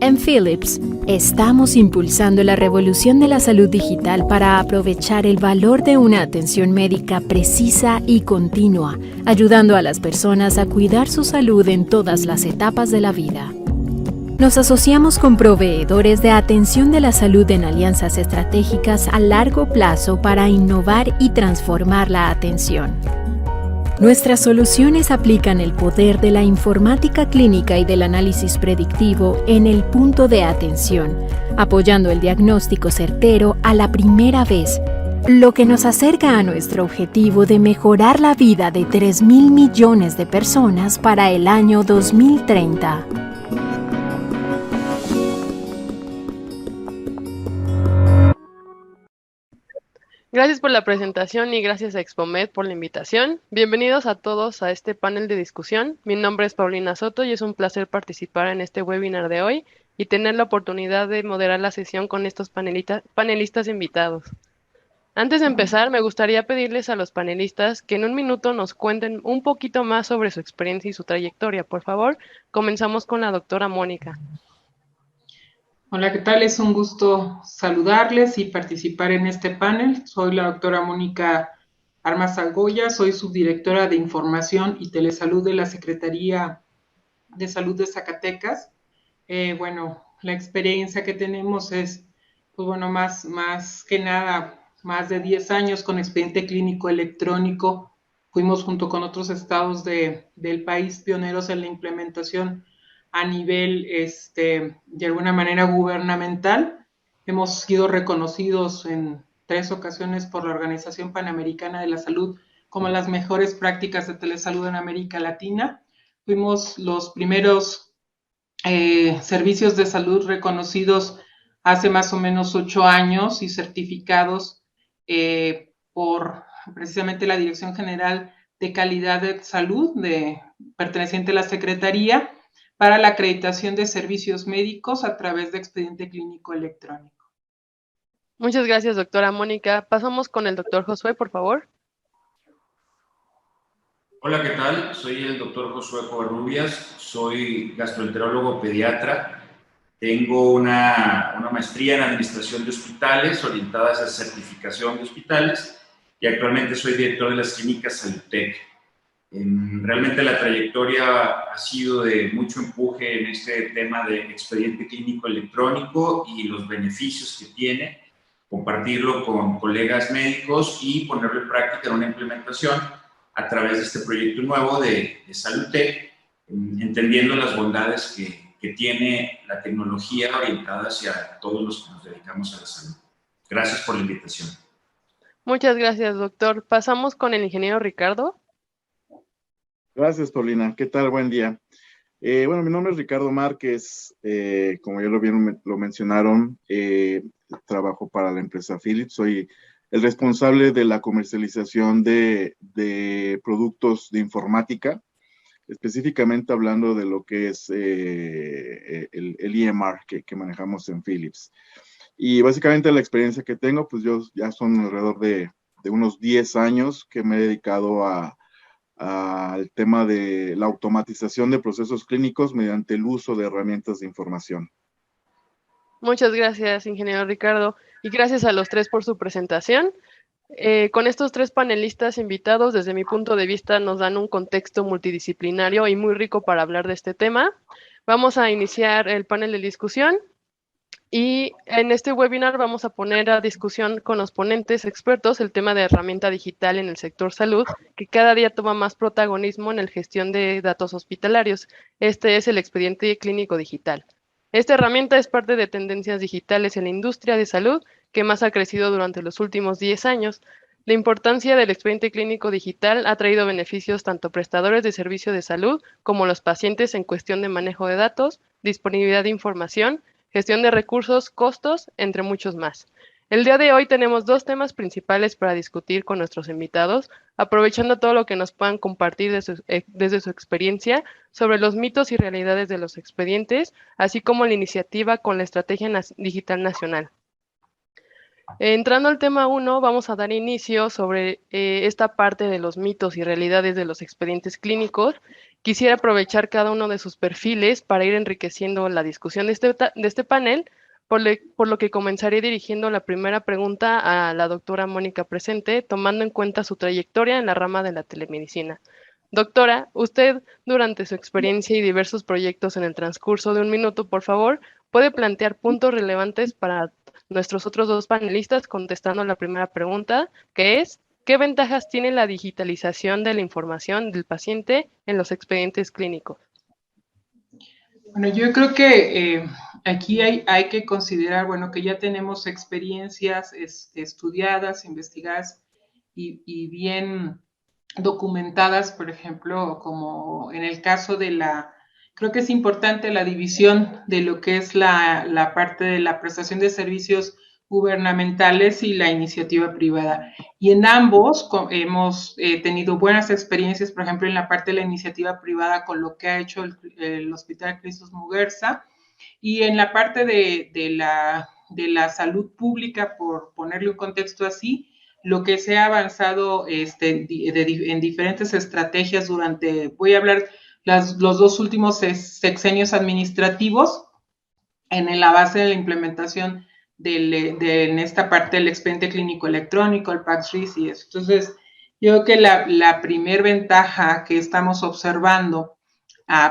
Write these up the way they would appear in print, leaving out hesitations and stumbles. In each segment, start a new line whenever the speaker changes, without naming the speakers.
En Philips, estamos impulsando la revolución de la salud digital para aprovechar el valor de una atención médica precisa y continua, ayudando a las personas a cuidar su salud en todas las etapas de la vida. Nos asociamos con proveedores de atención de la salud en alianzas estratégicas a largo plazo para innovar y transformar la atención. Nuestras soluciones aplican el poder de la informática clínica y del análisis predictivo en el punto de atención, apoyando el diagnóstico certero a la primera vez, lo que nos acerca a nuestro objetivo de mejorar la vida de 3.000 millones de personas para el año 2030.
Gracias por la presentación y gracias a Expomed por la invitación. Bienvenidos a todos a este panel de discusión. Mi nombre es Paulina Soto y es un placer participar en este webinar de hoy y tener la oportunidad de moderar la sesión con estos panelistas invitados. Antes de empezar, me gustaría pedirles a los panelistas que en un minuto nos cuenten un poquito más sobre su experiencia y su trayectoria. Por favor, comenzamos con la doctora Mónica.
Hola, ¿qué tal? Es un gusto saludarles y participar en este panel. Soy la doctora Mónica Armas Algoya, soy subdirectora de Información y Telesalud de la Secretaría de Salud de Zacatecas. La experiencia que tenemos es, más que nada, más de 10 años con expediente clínico electrónico. Fuimos junto con otros estados del país pioneros en la implementación a nivel, de alguna manera, gubernamental. Hemos sido reconocidos en 3 ocasiones por la Organización Panamericana de la Salud como las mejores prácticas de telesalud en América Latina. Fuimos los primeros servicios de salud reconocidos hace más o menos 8 años y certificados por precisamente la Dirección General de Calidad de Salud perteneciente a la Secretaría, para la acreditación de servicios médicos a través de expediente clínico electrónico.
Muchas gracias, doctora Mónica. Pasamos con el doctor Josué, por favor.
Hola, ¿qué tal? Soy el doctor Josué Covarrubias, soy gastroenterólogo pediatra. Tengo una maestría en administración de hospitales orientada hacia certificación de hospitales y actualmente soy director de las clínicas Salutec. Realmente la trayectoria ha sido de mucho empuje en este tema de expediente clínico electrónico y los beneficios que tiene, compartirlo con colegas médicos y ponerlo en práctica en una implementación a través de este proyecto nuevo de Salutec, entendiendo las bondades que tiene la tecnología orientada hacia todos los que nos dedicamos a la salud. Gracias por la invitación.
Muchas gracias, doctor. Pasamos con el ingeniero Ricardo.
Gracias, Paulina. ¿Qué tal? Buen día. Mi nombre es Ricardo Márquez. Como ya lo mencionaron, trabajo para la empresa Philips. Soy el responsable de la comercialización de productos de informática, específicamente hablando de lo que es el EMR que manejamos en Philips. Y básicamente la experiencia que tengo, pues yo ya son alrededor de unos 10 años que me he dedicado al tema de la automatización de procesos clínicos mediante el uso de herramientas de información.
Muchas gracias, ingeniero Ricardo, y gracias a los 3 por su presentación. Con estos 3 panelistas invitados, desde mi punto de vista, nos dan un contexto multidisciplinario y muy rico para hablar de este tema. Vamos a iniciar el panel de discusión. Y en este webinar vamos a poner a discusión con los ponentes expertos el tema de herramienta digital en el sector salud, que cada día toma más protagonismo en la gestión de datos hospitalarios. Este es el expediente clínico digital. Esta herramienta es parte de tendencias digitales en la industria de salud que más ha crecido durante los últimos 10 años. La importancia del expediente clínico digital ha traído beneficios tanto a prestadores de servicio de salud como a los pacientes en cuestión de manejo de datos, disponibilidad de información, gestión de recursos, costos, entre muchos más. El día de hoy tenemos dos temas principales para discutir con nuestros invitados, aprovechando todo lo que nos puedan compartir desde su experiencia sobre los mitos y realidades de los expedientes, así como la iniciativa con la Estrategia Digital Nacional. Entrando al tema 1, vamos a dar inicio sobre esta parte de los mitos y realidades de los expedientes clínicos. Quisiera aprovechar cada uno de sus perfiles para ir enriqueciendo la discusión de este panel, por lo que comenzaré dirigiendo la primera pregunta a la doctora Mónica presente, tomando en cuenta su trayectoria en la rama de la telemedicina. Doctora, usted, durante su experiencia y diversos proyectos en el transcurso de un minuto, por favor, puede plantear puntos relevantes para nuestros otros dos panelistas contestando la primera pregunta, que es, ¿qué ventajas tiene la digitalización de la información del paciente en los expedientes clínicos?
Bueno, yo creo que aquí hay que considerar, bueno, que ya tenemos experiencias estudiadas, investigadas y bien documentadas, por ejemplo, como en el caso de creo que es importante la división de lo que es la parte de la prestación de servicios gubernamentales y la iniciativa privada. Y en ambos hemos tenido buenas experiencias, por ejemplo, en la parte de la iniciativa privada con lo que ha hecho el Hospital Cristos Muguerza, y en la parte de la salud pública, por ponerle un contexto así, lo que se ha avanzado en diferentes estrategias durante, voy a hablar los dos últimos sexenios administrativos, en la base de la implementación en esta parte del expediente clínico electrónico, el PACS-RIS y eso. Entonces, yo creo que la primer ventaja que estamos observando,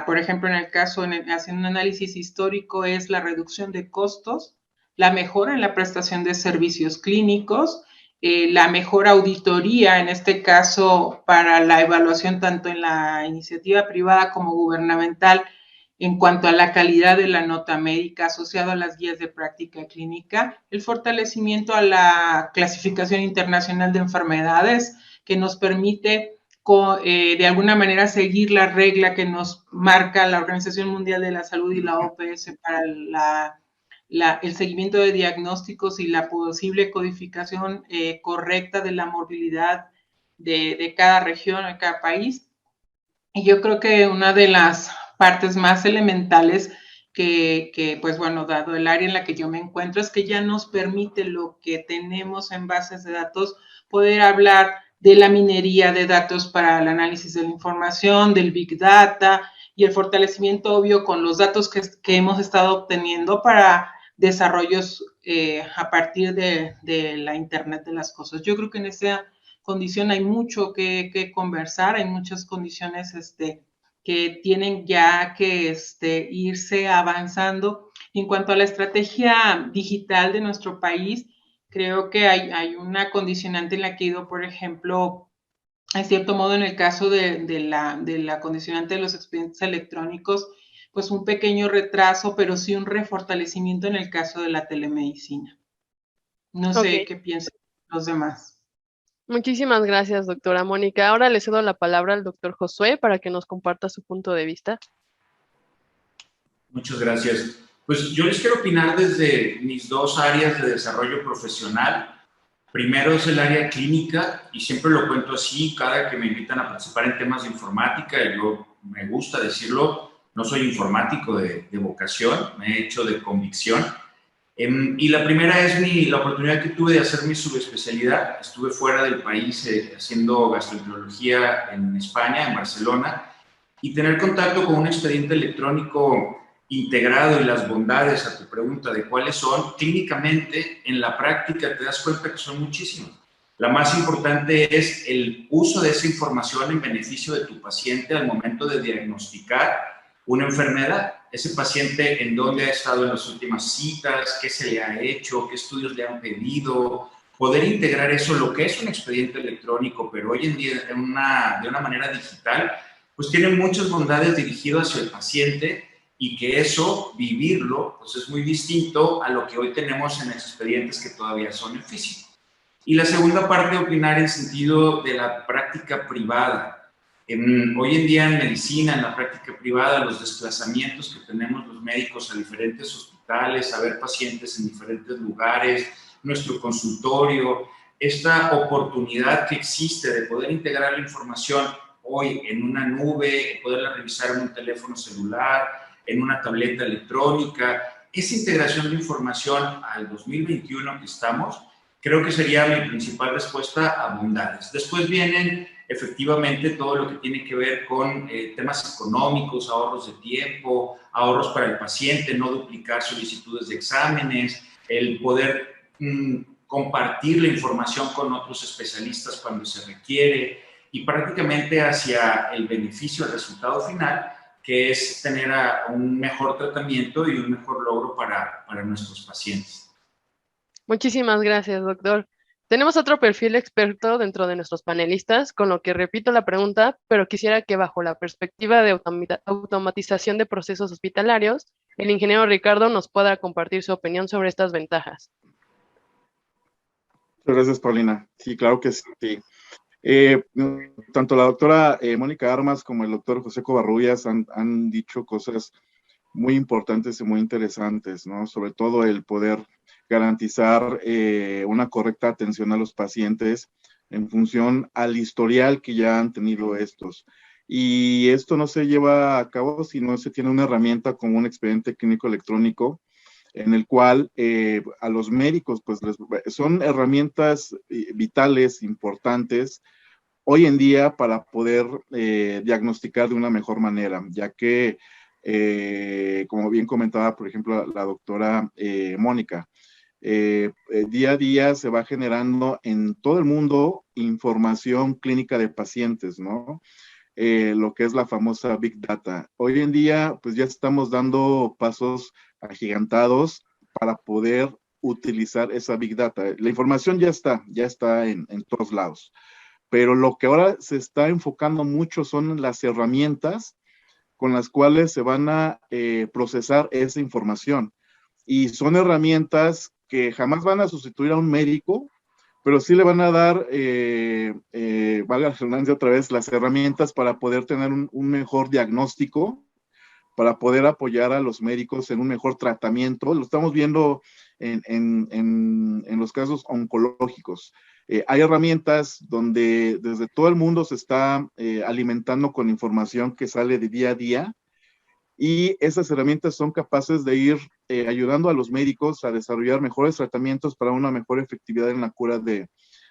por ejemplo, en el caso, haciendo un análisis histórico, es la reducción de costos, la mejora en la prestación de servicios clínicos, la mejor auditoría, en este caso, para la evaluación tanto en la iniciativa privada como gubernamental, en cuanto a la calidad de la nota médica asociado a las guías de práctica clínica, el fortalecimiento a la clasificación internacional de enfermedades, que nos permite de alguna manera seguir la regla que nos marca la Organización Mundial de la Salud y la OPS para el seguimiento de diagnósticos y la posible codificación correcta de la morbilidad de cada región, de cada país. Y yo creo que una de las partes más elementales que, pues bueno, dado el área en la que yo me encuentro, es que ya nos permite lo que tenemos en bases de datos, poder hablar de la minería de datos para el análisis de la información, del Big Data y el fortalecimiento obvio con los datos que hemos estado obteniendo para desarrollos a partir de la Internet de las cosas. Yo creo que en esa condición hay mucho que conversar, hay muchas condiciones que tienen ya que irse avanzando. En cuanto a la estrategia digital de nuestro país, creo que hay una condicionante en la que ha ido, por ejemplo, en cierto modo en el caso de la condicionante de los expedientes electrónicos, pues un pequeño retraso, pero sí un refortalecimiento en el caso de la telemedicina. No sé qué piensan los demás.
Muchísimas gracias, doctora Mónica. Ahora le cedo la palabra al doctor Josué para que nos comparta su punto de vista.
Muchas gracias. Pues yo les quiero opinar desde mis dos áreas de desarrollo profesional. Primero es el área clínica, y siempre lo cuento así, cada que me invitan a participar en temas de informática, yo me gusta decirlo, no soy informático de vocación, me he hecho de convicción. Y la primera es la oportunidad que tuve de hacer mi subespecialidad. Estuve fuera del país haciendo gastroenterología en España, en Barcelona, y tener contacto con un expediente electrónico integrado y las bondades a tu pregunta de cuáles son, clínicamente, en la práctica te das cuenta que son muchísimas. La más importante es el uso de esa información en beneficio de tu paciente al momento de diagnosticar una enfermedad. Ese paciente, en dónde ha estado en las últimas citas, qué se le ha hecho, qué estudios le han pedido, poder integrar eso, lo que es un expediente electrónico, pero hoy en día de una manera digital, pues tiene muchas bondades dirigidas hacia el paciente y que eso, vivirlo, pues es muy distinto a lo que hoy tenemos en los expedientes que todavía son en físico. Y la segunda parte, opinar en sentido de la práctica privada. Hoy en día en medicina, en la práctica privada, los desplazamientos que tenemos los médicos a diferentes hospitales, a ver pacientes en diferentes lugares, nuestro consultorio, esta oportunidad que existe de poder integrar la información hoy en una nube, poderla revisar en un teléfono celular, en una tableta electrónica, esa integración de información al 2021 que estamos, creo que sería mi principal respuesta a bondades. Después vienen efectivamente todo lo que tiene que ver con temas económicos, ahorros de tiempo, ahorros para el paciente, no duplicar solicitudes de exámenes, el poder compartir la información con otros especialistas cuando se requiere y prácticamente hacia el beneficio, el resultado final, que es tener un mejor tratamiento y un mejor logro para nuestros pacientes.
Muchísimas gracias, doctor. Tenemos otro perfil experto dentro de nuestros panelistas, con lo que repito la pregunta, pero quisiera que bajo la perspectiva de automatización de procesos hospitalarios, el ingeniero Ricardo nos pueda compartir su opinión sobre estas ventajas.
Muchas gracias, Paulina. Sí, claro que sí. Tanto la doctora Mónica Armas como el doctor José Covarrubias han dicho cosas muy importantes y muy interesantes, ¿no? Sobre todo el poder garantizar una correcta atención a los pacientes en función al historial que ya han tenido estos. Y esto no se lleva a cabo si no se tiene una herramienta como un expediente clínico electrónico, en el cual a los médicos, pues son herramientas vitales, importantes, hoy en día para poder diagnosticar de una mejor manera, ya que, como bien comentaba, por ejemplo, la doctora Mónica, día a día se va generando en todo el mundo información clínica de pacientes, ¿no? Lo que es la famosa Big Data. Hoy en día, pues ya estamos dando pasos agigantados para poder utilizar esa Big Data. La información ya está en todos lados, pero lo que ahora se está enfocando mucho son las herramientas con las cuales se van a procesar esa información. Y son herramientas que jamás van a sustituir a un médico, pero sí le van a dar, valga la redundancia otra vez, las herramientas para poder tener un mejor diagnóstico, para poder apoyar a los médicos en un mejor tratamiento. Lo estamos viendo en los casos oncológicos. Hay herramientas donde desde todo el mundo se está alimentando con información que sale de día a día, y esas herramientas son capaces de ir ayudando a los médicos a desarrollar mejores tratamientos para una mejor efectividad en la cura de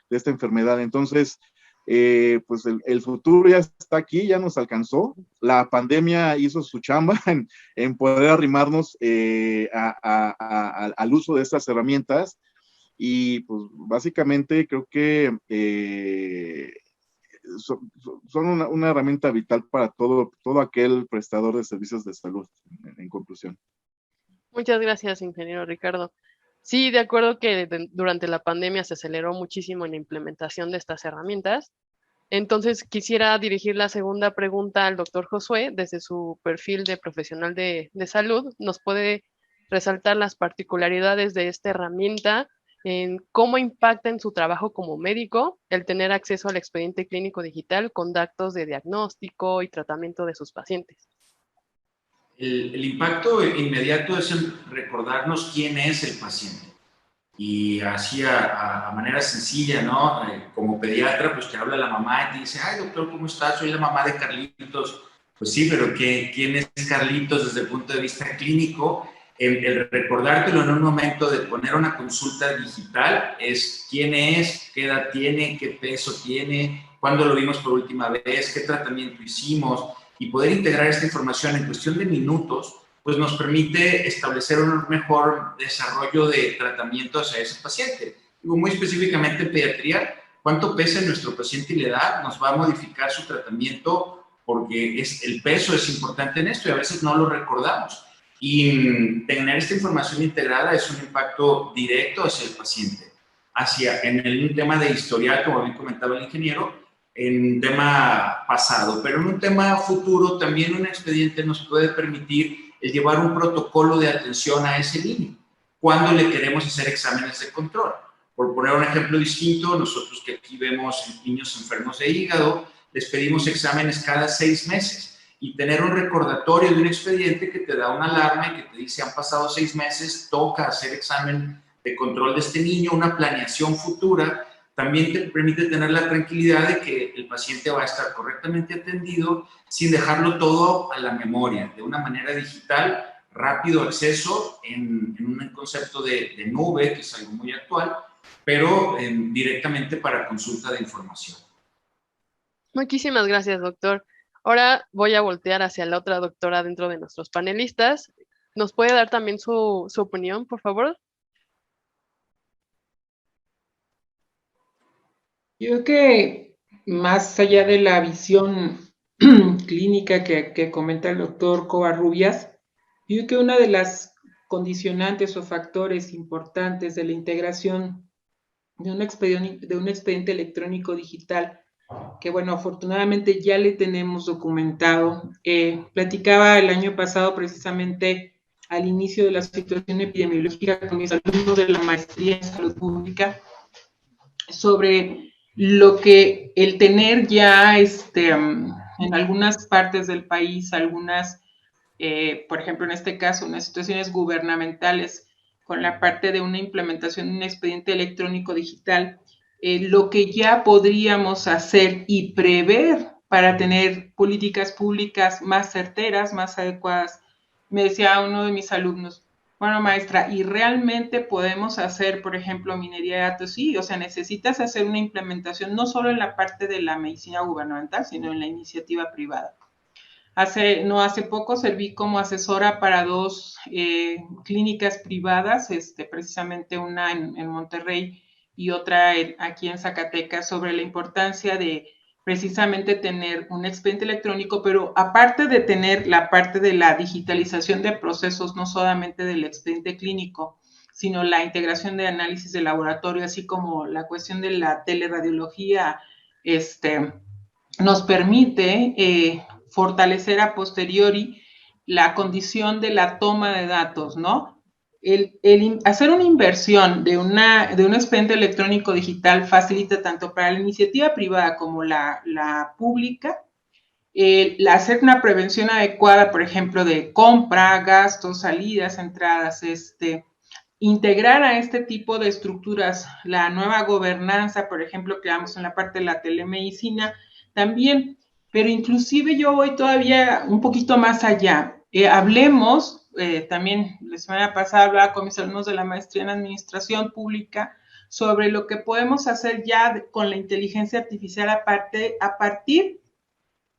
esta enfermedad. Entonces, pues el futuro ya está aquí, ya nos alcanzó. La pandemia hizo su chamba en poder arrimarnos al uso de estas herramientas, y pues básicamente creo que son una herramienta vital para todo aquel prestador de servicios de salud, en conclusión.
Muchas gracias, ingeniero Ricardo. Sí, de acuerdo que durante la pandemia se aceleró muchísimo en la implementación de estas herramientas. Entonces, quisiera dirigir la segunda pregunta al doctor Josué. Desde su perfil de profesional de salud, ¿nos puede resaltar las particularidades de esta herramienta, en cómo impacta en su trabajo como médico el tener acceso al expediente clínico digital con datos de diagnóstico y tratamiento de sus pacientes?
El impacto inmediato es el recordarnos quién es el paciente. Y así a manera sencilla, ¿no? Como pediatra, pues te habla la mamá y te dice, ay, doctor, ¿cómo estás? Soy la mamá de Carlitos. Pues sí, pero ¿quién es Carlitos desde el punto de vista clínico? El recordártelo en un momento de poner una consulta digital es quién es, qué edad tiene, qué peso tiene, cuándo lo vimos por última vez, qué tratamiento hicimos, y poder integrar esta información en cuestión de minutos, pues nos permite establecer un mejor desarrollo de tratamiento hacia ese paciente. Digo, muy específicamente en pediatría, cuánto pesa nuestro paciente y la edad nos va a modificar su tratamiento, porque el peso es importante en esto y a veces no lo recordamos. Y tener esta información integrada es un impacto directo hacia el paciente, en un tema de historial, como bien comentaba el ingeniero, en un tema pasado, pero en un tema futuro también un expediente nos puede permitir el llevar un protocolo de atención a ese niño cuando le queremos hacer exámenes de control. Por poner un ejemplo distinto, nosotros que aquí vemos niños enfermos de hígado, les pedimos exámenes cada 6 meses y tener un recordatorio de un expediente que te da una alarma y que te dice han pasado 6 meses, toca hacer examen de control de este niño, una planeación futura, también te permite tener la tranquilidad de que el paciente va a estar correctamente atendido sin dejarlo todo a la memoria, de una manera digital, rápido acceso en un concepto de nube, que es algo muy actual, pero directamente para consulta de información.
Muchísimas gracias, doctor. Ahora voy a voltear hacia la otra doctora dentro de nuestros panelistas. ¿Nos puede dar también su opinión, por favor?
Yo creo que más allá de la visión clínica que comenta el doctor Covarrubias, yo creo que una de las condicionantes o factores importantes de la integración de un expediente electrónico digital, que bueno, afortunadamente ya le tenemos documentado. Platicaba el año pasado precisamente al inicio de la situación epidemiológica con mis alumnos de la maestría en salud pública sobre lo que el tener ya en algunas partes del país, algunas, por ejemplo, en este caso, unas situaciones gubernamentales con la parte de una implementación de un expediente electrónico digital, lo que ya podríamos hacer y prever para tener políticas públicas más certeras, más adecuadas. Me decía uno de mis alumnos, bueno, maestra, ¿y realmente podemos hacer, por ejemplo, minería de datos? Sí, o sea, necesitas hacer una implementación no solo en la parte de la medicina gubernamental, sino en la iniciativa privada. No hace poco serví como asesora para 2 clínicas privadas, precisamente una en Monterrey y otra aquí en Zacatecas, sobre la importancia de precisamente tener un expediente electrónico, pero aparte de tener la parte de la digitalización de procesos, no solamente del expediente clínico, sino la integración de análisis de laboratorio, así como la cuestión de la teleradiología, nos permite fortalecer a posteriori la condición de la toma de datos, ¿no? Hacer una inversión de un expediente electrónico digital facilita tanto para la iniciativa privada como la pública, hacer una prevención adecuada, por ejemplo, de compra, gastos, salidas, entradas, integrar a este tipo de estructuras la nueva gobernanza, por ejemplo, que vamos en la parte de la telemedicina, también, pero inclusive yo voy todavía un poquito más allá. Hablemos, también la semana pasada hablaba con mis alumnos de la maestría en administración pública sobre lo que podemos hacer ya con la inteligencia artificial a partir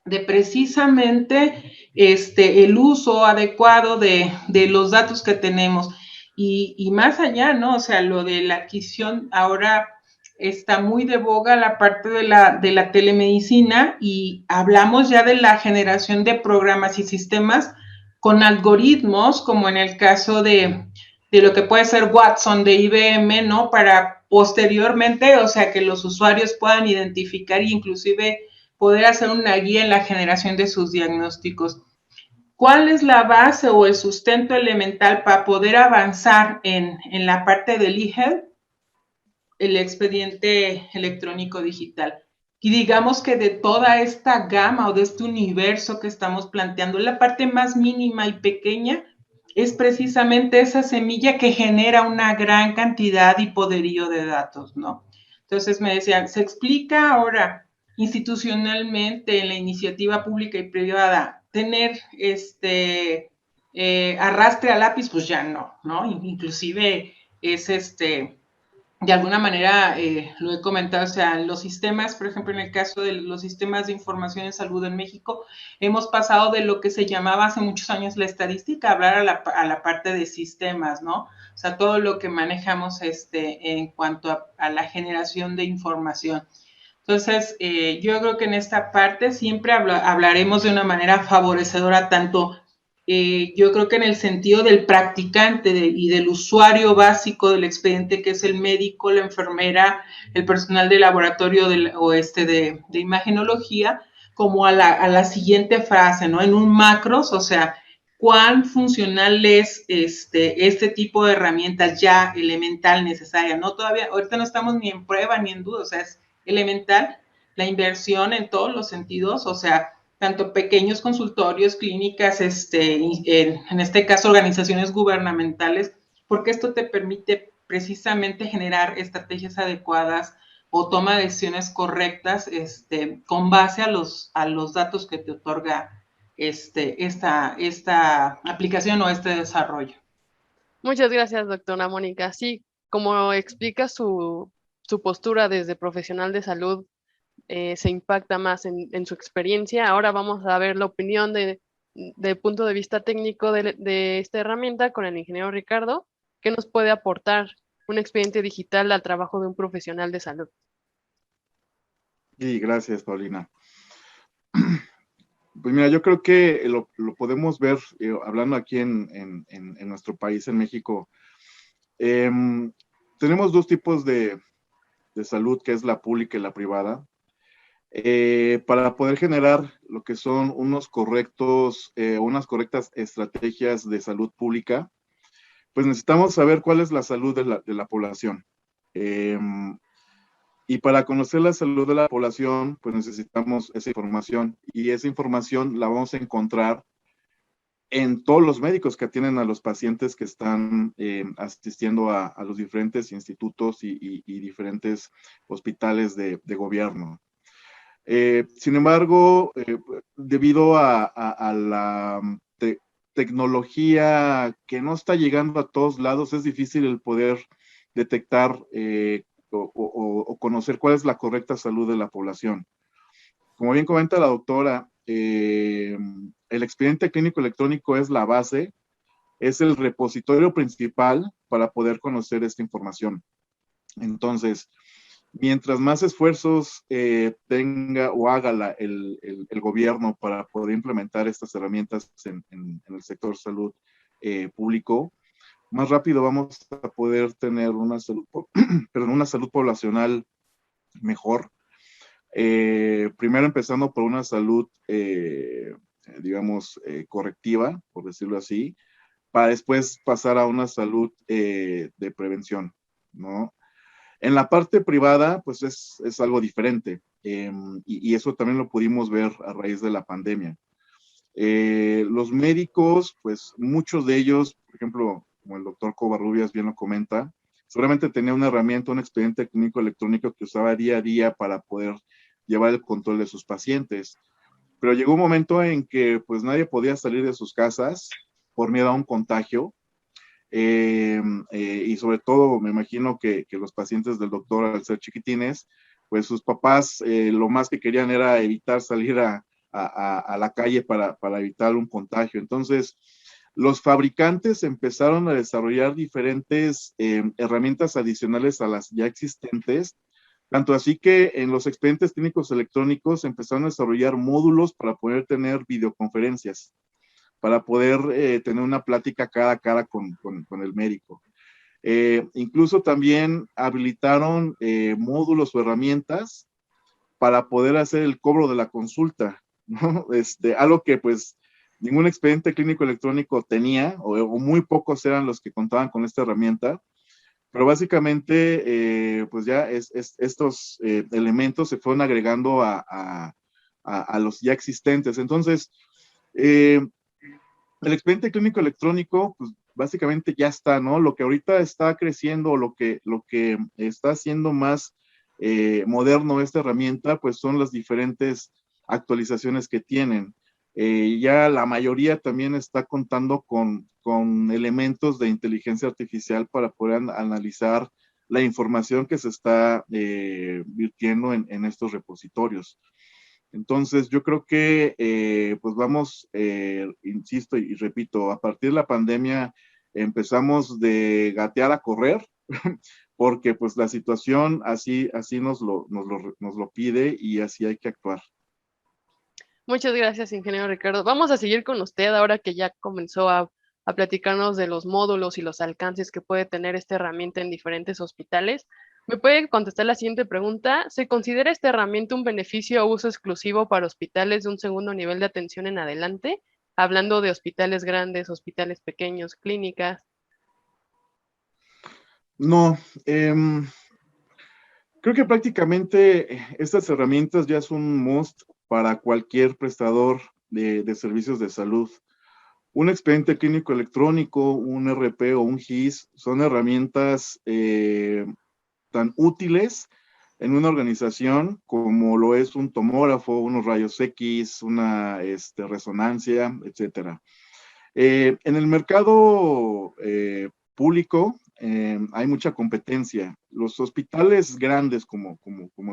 de precisamente el uso adecuado de los datos que tenemos. Y más allá, ¿no? O sea, lo de la adquisición ahora está muy de boga la parte de la telemedicina y hablamos ya de la generación de programas y sistemas con algoritmos, como en el caso de lo que puede ser Watson de IBM, ¿no? Para posteriormente, o sea, que los usuarios puedan identificar e inclusive poder hacer una guía en la generación de sus diagnósticos. ¿Cuál es la base o el sustento elemental para poder avanzar en la parte del eHealth? El expediente electrónico digital. Y digamos que de toda esta gama o de este universo que estamos planteando, la parte más mínima y pequeña es precisamente esa semilla que genera una gran cantidad y poderío de datos, ¿no? Entonces me decían, ¿se explica ahora institucionalmente en la iniciativa pública y privada tener arrastre a lápiz? Pues ya no, inclusive es de alguna manera, lo he comentado, o sea, los sistemas, por ejemplo, en el caso de los sistemas de información en salud en México, hemos pasado de lo que se llamaba hace muchos años la estadística a hablar a la parte de sistemas, ¿no? O sea, todo lo que manejamos en cuanto a la generación de información. Entonces, yo creo que en esta parte siempre hablaremos de una manera favorecedora tanto yo creo que en el sentido del practicante y del usuario básico del expediente, que es el médico, la enfermera, el personal de laboratorio de imagenología, como a la siguiente fase, ¿no? En un macros, o sea, cuán funcional es este tipo de herramientas ya elemental necesaria, ¿no? Todavía, ahorita no estamos ni en prueba ni en duda, o sea, es elemental la inversión en todos los sentidos, o sea, tanto pequeños consultorios, clínicas, en este caso organizaciones gubernamentales, porque esto te permite precisamente generar estrategias adecuadas o toma de decisiones correctas con base a los datos que te otorga esta aplicación o este desarrollo.
Muchas gracias, doctora Mónica. Sí, como explica su postura desde profesional de salud, se impacta más en su experiencia. Ahora vamos a ver la opinión del punto de vista técnico de esta herramienta con el ingeniero Ricardo, que nos puede aportar un expediente digital al trabajo de un profesional de salud.
Y gracias, Paulina. Pues mira, yo creo que lo podemos ver, hablando aquí en nuestro país, en México. Tenemos dos tipos de salud, que es la pública y la privada. Para poder generar lo que son unas correctas estrategias de salud pública, pues necesitamos saber cuál es la salud de la población. Y para conocer la salud de la población, pues necesitamos esa información, y esa información la vamos a encontrar en todos los médicos que atienden a los pacientes que están asistiendo a los diferentes institutos y diferentes hospitales de gobierno. Sin embargo, debido a la tecnología que no está llegando a todos lados, es difícil el poder detectar o conocer cuál es la correcta salud de la población. Como bien comenta la doctora, el expediente clínico electrónico es la base, es el repositorio principal para poder conocer esta información. Entonces, mientras más esfuerzos tenga o haga el gobierno para poder implementar estas herramientas en el sector salud público, más rápido vamos a poder tener una salud poblacional mejor. Primero empezando por una salud, correctiva, por decirlo así, para después pasar a una salud de prevención, ¿no? En la parte privada, pues es algo diferente, y eso también lo pudimos ver a raíz de la pandemia. Los médicos, pues muchos de ellos, por ejemplo, como el doctor Covarrubias bien lo comenta, seguramente tenía una herramienta, un expediente clínico electrónico que usaba día a día para poder llevar el control de sus pacientes. Pero llegó un momento en que pues nadie podía salir de sus casas por miedo a un contagio. Y sobre todo me imagino que los pacientes del doctor, al ser chiquitines, pues sus papás lo más que querían era evitar salir a la calle para evitar un contagio. Entonces, los fabricantes empezaron a desarrollar diferentes herramientas adicionales a las ya existentes, tanto así que en los expedientes clínicos electrónicos empezaron a desarrollar módulos para poder tener videoconferencias, para poder tener una plática cara a cara con el médico. Incluso también habilitaron módulos o herramientas para poder hacer el cobro de la consulta, ¿no? Algo que pues ningún expediente clínico electrónico tenía, o muy pocos eran los que contaban con esta herramienta, pero básicamente pues ya estos elementos se fueron agregando a los ya existentes. Entonces, el expediente clínico electrónico, pues básicamente ya está, ¿no? Lo que ahorita está creciendo, lo que está haciendo más moderno esta herramienta, pues son las diferentes actualizaciones que tienen. Ya la mayoría también está contando con elementos de inteligencia artificial para poder analizar la información que se está virtiendo en estos repositorios. Entonces, yo creo que pues vamos, insisto y repito, a partir de la pandemia empezamos de gatear a correr, porque pues la situación así nos lo pide y así hay que actuar.
Muchas gracias, ingeniero Ricardo. Vamos a seguir con usted ahora que ya comenzó a platicarnos de los módulos y los alcances que puede tener esta herramienta en diferentes hospitales. ¿Me puede contestar la siguiente pregunta? ¿Se considera esta herramienta un beneficio o uso exclusivo para hospitales de un segundo nivel de atención en adelante? hablando de hospitales grandes, hospitales pequeños, clínicas.
No, creo que prácticamente estas herramientas ya son un must para cualquier prestador de servicios de salud. Un expediente clínico electrónico, un RP o un GIS son herramientas tan útiles en una organización como lo es un tomógrafo, unos rayos X, una resonancia, etcétera. En el mercado público hay mucha competencia. Los hospitales grandes, como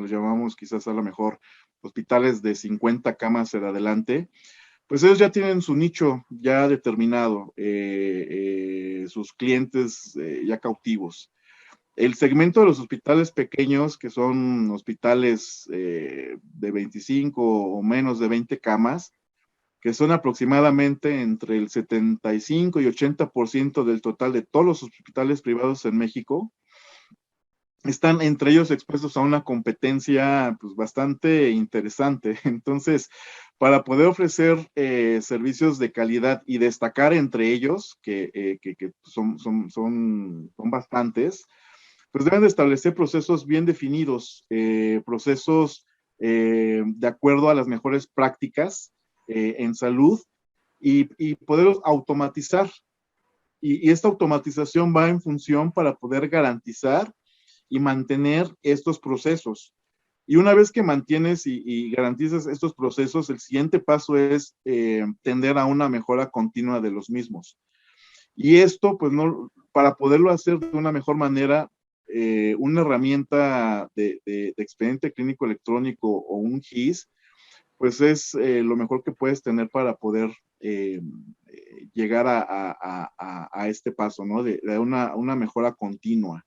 les llamamos quizás a lo mejor, hospitales de 50 camas en adelante, pues ellos ya tienen su nicho ya determinado, sus clientes ya cautivos. El segmento de los hospitales pequeños, que son hospitales de 25 o menos de 20 camas, que son aproximadamente entre el 75 y 80% del total de todos los hospitales privados en México, están entre ellos expuestos a una competencia pues, bastante interesante. Entonces, para poder ofrecer servicios de calidad y destacar entre ellos, que son bastantes, pues deben de establecer procesos bien definidos, procesos de acuerdo a las mejores prácticas en salud y poderlos automatizar. Y esta automatización va en función para poder garantizar y mantener estos procesos. Y una vez que mantienes y garantizas estos procesos, el siguiente paso es tender a una mejora continua de los mismos. Y esto, pues, no, para poderlo hacer de una mejor manera, una herramienta de expediente clínico electrónico o un GIS, pues es lo mejor que puedes tener para poder llegar a este paso, ¿no? De una mejora continua.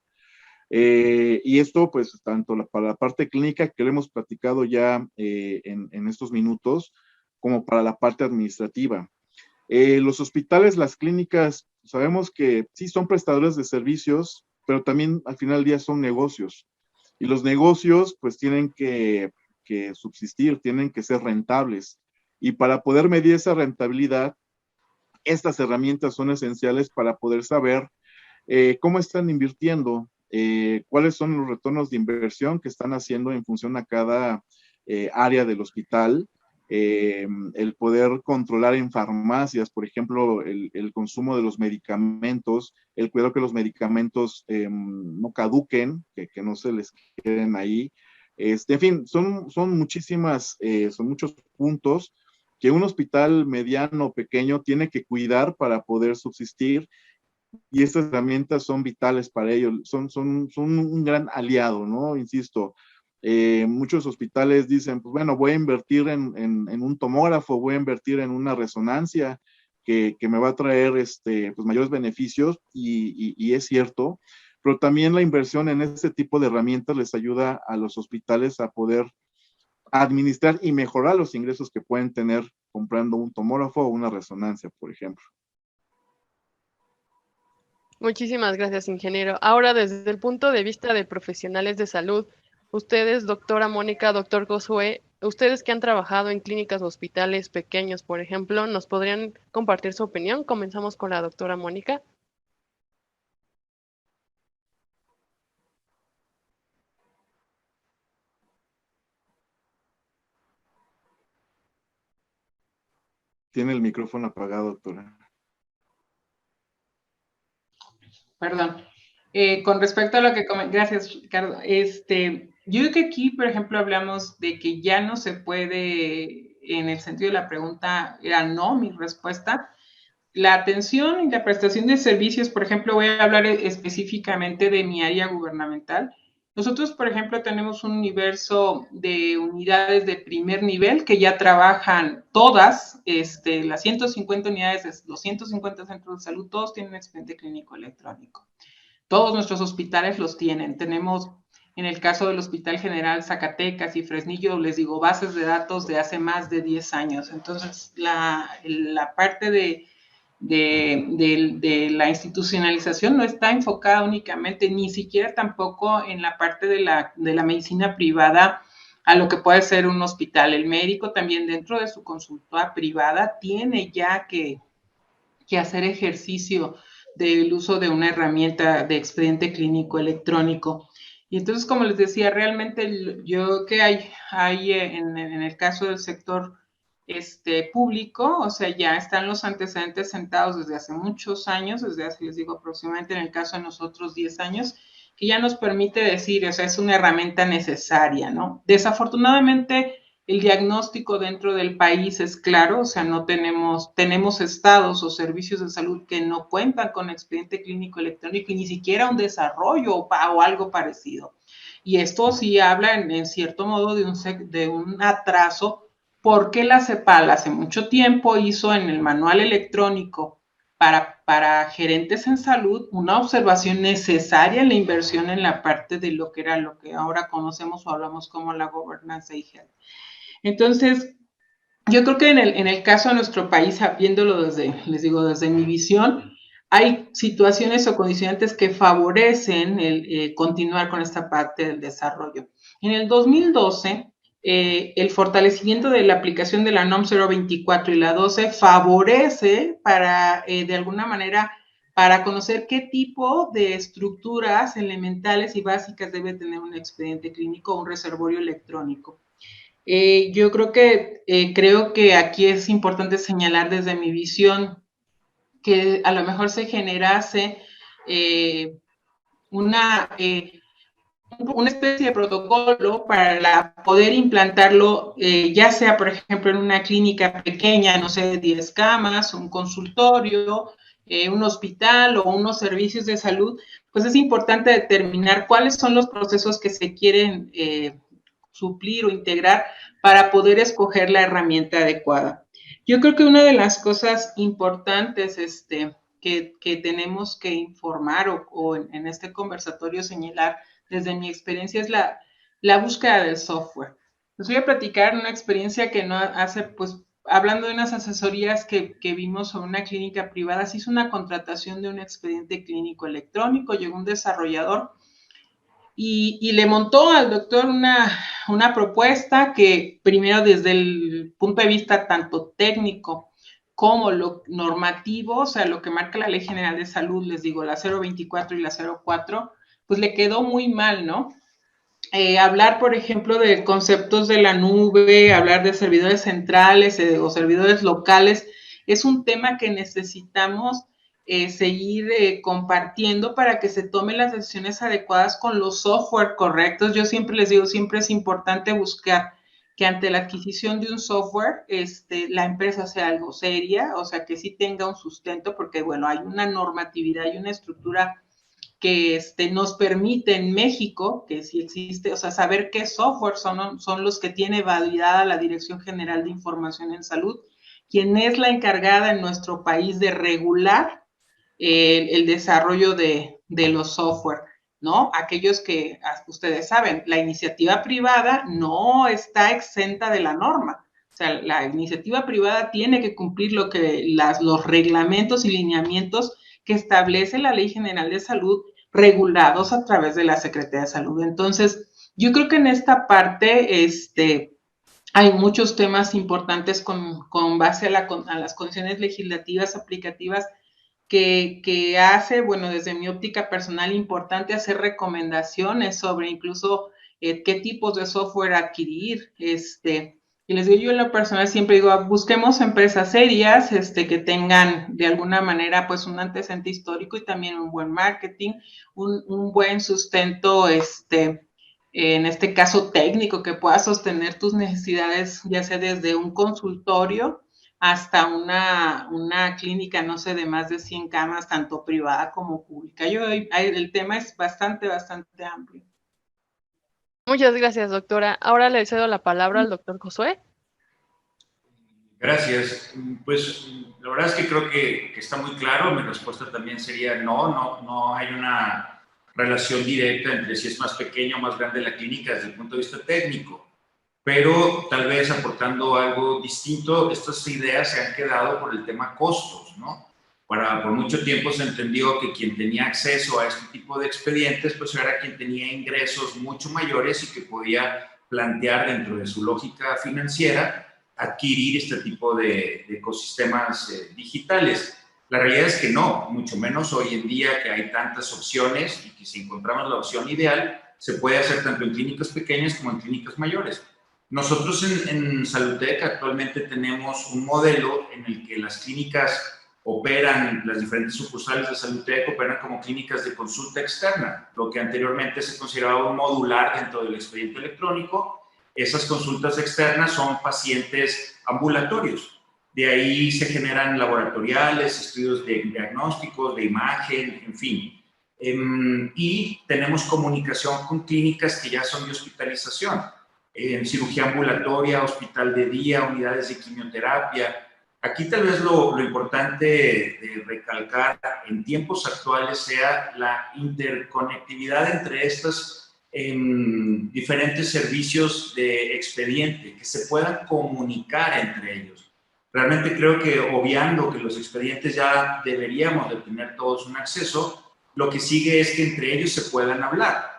Y esto, pues, tanto para la parte clínica, que lo hemos platicado ya en estos minutos, como para la parte administrativa. Los hospitales, las clínicas, sabemos que sí son prestadores de servicios, pero también al final del día son negocios. Y los negocios, pues, tienen que subsistir, tienen que ser rentables. Y para poder medir esa rentabilidad, estas herramientas son esenciales para poder saber cómo están invirtiendo, cuáles son los retornos de inversión que están haciendo en función a cada área del hospital, el poder controlar en farmacias, por ejemplo, el consumo de los medicamentos, el cuidado que los medicamentos no caduquen, que no se les queden ahí. En fin, son muchos puntos que un hospital mediano o pequeño tiene que cuidar para poder subsistir, y estas herramientas son vitales para ellos, son un gran aliado, ¿no? Insisto, muchos hospitales dicen, pues bueno, voy a invertir en un tomógrafo, voy a invertir en una resonancia que me va a traer pues mayores beneficios, y es cierto, pero también la inversión en este tipo de herramientas les ayuda a los hospitales a poder administrar y mejorar los ingresos que pueden tener comprando un tomógrafo o una resonancia, por ejemplo.
Muchísimas gracias, ingeniero. Ahora, desde el punto de vista de profesionales de salud, ustedes, doctora Mónica, doctor Josué, ustedes que han trabajado en clínicas o hospitales pequeños, por ejemplo, ¿nos podrían compartir su opinión? Comenzamos con la doctora Mónica.
Tiene el micrófono apagado, doctora.
Perdón. Con respecto a lo que gracias, Ricardo. Yo creo que aquí, por ejemplo, hablamos de que ya no se puede, en el sentido de la pregunta, era no, mi respuesta. La atención y la prestación de servicios, por ejemplo, voy a hablar específicamente de mi área gubernamental. Nosotros, por ejemplo, tenemos un universo de unidades de primer nivel que ya trabajan todas, las 150 unidades de los 150 centros de salud, todos tienen expediente clínico electrónico. Todos nuestros hospitales los tienen. Tenemos, en el caso del Hospital General Zacatecas y Fresnillo, les digo, bases de datos de hace más de 10 años. Entonces, la parte de la institucionalización no está enfocada únicamente, ni siquiera tampoco en la parte de la medicina privada a lo que puede ser un hospital. El médico también dentro de su consulta privada tiene ya que hacer ejercicio del uso de una herramienta de expediente clínico electrónico. Y entonces, como les decía, realmente yo que hay en el caso del sector público, o sea, ya están los antecedentes sentados desde hace muchos años, desde hace, les digo, aproximadamente en el caso de nosotros 10 años, que ya nos permite decir, o sea, es una herramienta necesaria, ¿no? Desafortunadamente, el diagnóstico dentro del país es claro, o sea, no tenemos estados o servicios de salud que no cuentan con expediente clínico electrónico y ni siquiera un desarrollo o algo parecido. Y esto sí habla en cierto modo de un atraso, porque la CEPAL hace mucho tiempo hizo en el manual electrónico para gerentes en salud una observación necesaria en la inversión en la parte de lo que ahora conocemos o hablamos como la governance e-health. Entonces, yo creo que en el caso de nuestro país, viéndolo desde mi visión, hay situaciones o condicionantes que favorecen el continuar con esta parte del desarrollo. En el 2012, el fortalecimiento de la aplicación de la NOM 024 y la 12 favorece para, de alguna manera, para conocer qué tipo de estructuras elementales y básicas debe tener un expediente clínico o un reservorio electrónico. Yo creo que aquí es importante señalar desde mi visión que a lo mejor se generase una especie de protocolo para poder implantarlo, ya sea, por ejemplo, en una clínica pequeña, no sé, 10 camas, un consultorio, un hospital o unos servicios de salud, pues es importante determinar cuáles son los procesos que se quieren suplir o integrar para poder escoger la herramienta adecuada. Yo creo que una de las cosas importantes que tenemos que informar o en este conversatorio señalar desde mi experiencia es la búsqueda del software. Les voy a platicar una experiencia que no hace, pues, hablando de unas asesorías que vimos sobre una clínica privada, se hizo una contratación de un expediente clínico electrónico, llegó un desarrollador y le montó al doctor una propuesta que primero desde el punto de vista tanto técnico como lo normativo, o sea, lo que marca la Ley General de Salud, les digo, la 024 y la 04, pues le quedó muy mal, ¿no? Hablar, por ejemplo, de conceptos de la nube, hablar de servidores centrales o servidores locales, es un tema que necesitamos seguir compartiendo para que se tomen las decisiones adecuadas con los software correctos. Yo siempre les digo, siempre es importante buscar que ante la adquisición de un software, la empresa sea algo seria, o sea, que sí tenga un sustento, porque, bueno, hay una normatividad y una estructura que nos permite en México, que sí existe, o sea, saber qué software son los que tiene validada la Dirección General de Información en Salud, quien es la encargada en nuestro país de regular el desarrollo de los software, ¿no? Aquellos que ustedes saben, la iniciativa privada no está exenta de la norma. O sea, la iniciativa privada tiene que cumplir los reglamentos y lineamientos que establece la Ley General de Salud, regulados a través de la Secretaría de Salud. Entonces, yo creo que en esta parte, hay muchos temas importantes con base a las condiciones legislativas aplicativas que hace, bueno, desde mi óptica personal, importante hacer recomendaciones sobre incluso qué tipos de software adquirir, y les digo, yo en lo personal siempre digo, busquemos empresas serias, que tengan de alguna manera pues un antecedente histórico y también un buen marketing, un buen sustento, en este caso técnico, que pueda sostener tus necesidades, ya sea desde un consultorio hasta una clínica, no sé, de más de 100 camas, tanto privada como pública. El tema es bastante amplio.
Muchas gracias, doctora. Ahora le cedo la palabra al doctor Josué.
Gracias. Pues la verdad es que creo que está muy claro. Mi respuesta también sería no hay una relación directa entre si es más pequeña o más grande la clínica desde el punto de vista técnico. Pero tal vez aportando algo distinto, estas ideas se han quedado por el tema costos, ¿no? Por mucho tiempo se entendió que quien tenía acceso a este tipo de expedientes, pues era quien tenía ingresos mucho mayores y que podía plantear dentro de su lógica financiera adquirir este tipo de ecosistemas digitales. La realidad es que no, mucho menos hoy en día que hay tantas opciones y que si encontramos la opción ideal, se puede hacer tanto en clínicas pequeñas como en clínicas mayores. Nosotros en Salutec actualmente tenemos un modelo en el que las clínicas operan, las diferentes sucursales de Salutec operan como clínicas de consulta externa, lo que anteriormente se consideraba un modular dentro del expediente electrónico. Esas consultas externas son pacientes ambulatorios. De ahí se generan laboratoriales, estudios de diagnósticos, de imagen, en fin. Y tenemos comunicación con clínicas que ya son de hospitalización, en cirugía ambulatoria, hospital de día, unidades de quimioterapia. Aquí tal vez lo importante de recalcar en tiempos actuales sea la interconectividad entre estos diferentes servicios de expediente, que se puedan comunicar entre ellos. Realmente creo que obviando que los expedientes ya deberíamos de tener todos un acceso, lo que sigue es que entre ellos se puedan hablar.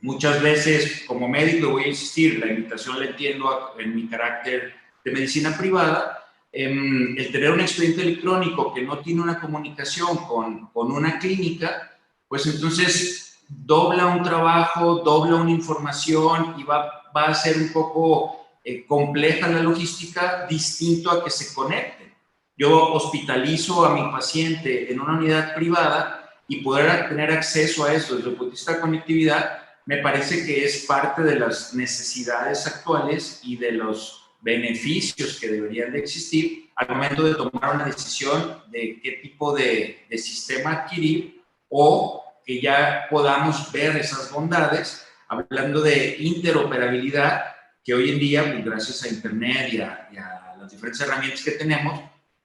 Muchas veces, como médico, voy a insistir, la invitación la entiendo en mi carácter de medicina privada, el tener un expediente electrónico que no tiene una comunicación con una clínica, pues entonces dobla un trabajo, dobla una información y va a ser un poco compleja la logística, distinto a que se conecten. Yo hospitalizo a mi paciente en una unidad privada y poder tener acceso a eso desde el punto de vista de conectividad, me parece que es parte de las necesidades actuales y de los beneficios que deberían de existir al momento de tomar una decisión de qué tipo de sistema adquirir, o que ya podamos ver esas bondades, hablando de interoperabilidad, que hoy en día, pues gracias a Internet y a las diferentes herramientas que tenemos,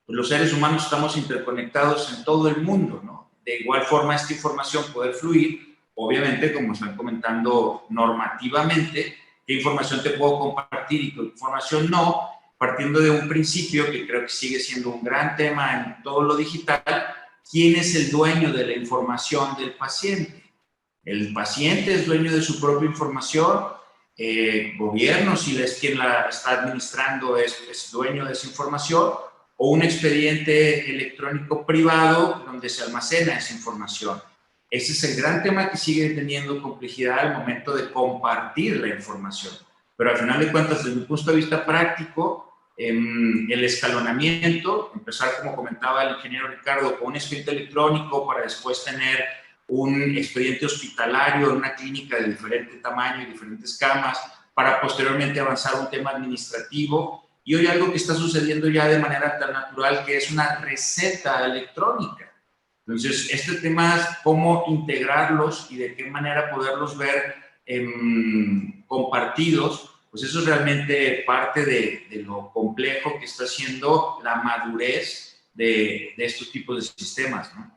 pues los seres humanos estamos interconectados en todo el mundo, ¿no? De igual forma, esta información poder fluir, obviamente, como están comentando normativamente, qué información te puedo compartir y qué información no, partiendo de un principio que creo que sigue siendo un gran tema en todo lo digital: ¿quién es el dueño de la información del paciente? El paciente es dueño de su propia información, gobierno, si es quien la está administrando, es dueño de esa información, o un expediente electrónico privado donde se almacena esa información. Ese es el gran tema que sigue teniendo complejidad al momento de compartir la información. Pero al final de cuentas, desde un punto de vista práctico, el escalonamiento, empezar, como comentaba el ingeniero Ricardo, con un expediente electrónico para después tener un expediente hospitalario en una clínica de diferente tamaño y diferentes camas, para posteriormente avanzar a un tema administrativo. Y hoy algo que está sucediendo ya de manera tan natural, que es una receta electrónica. Entonces, este tema es cómo integrarlos y de qué manera poderlos ver compartidos, pues eso es realmente parte de lo complejo que está siendo la madurez de estos tipos de sistemas, ¿no?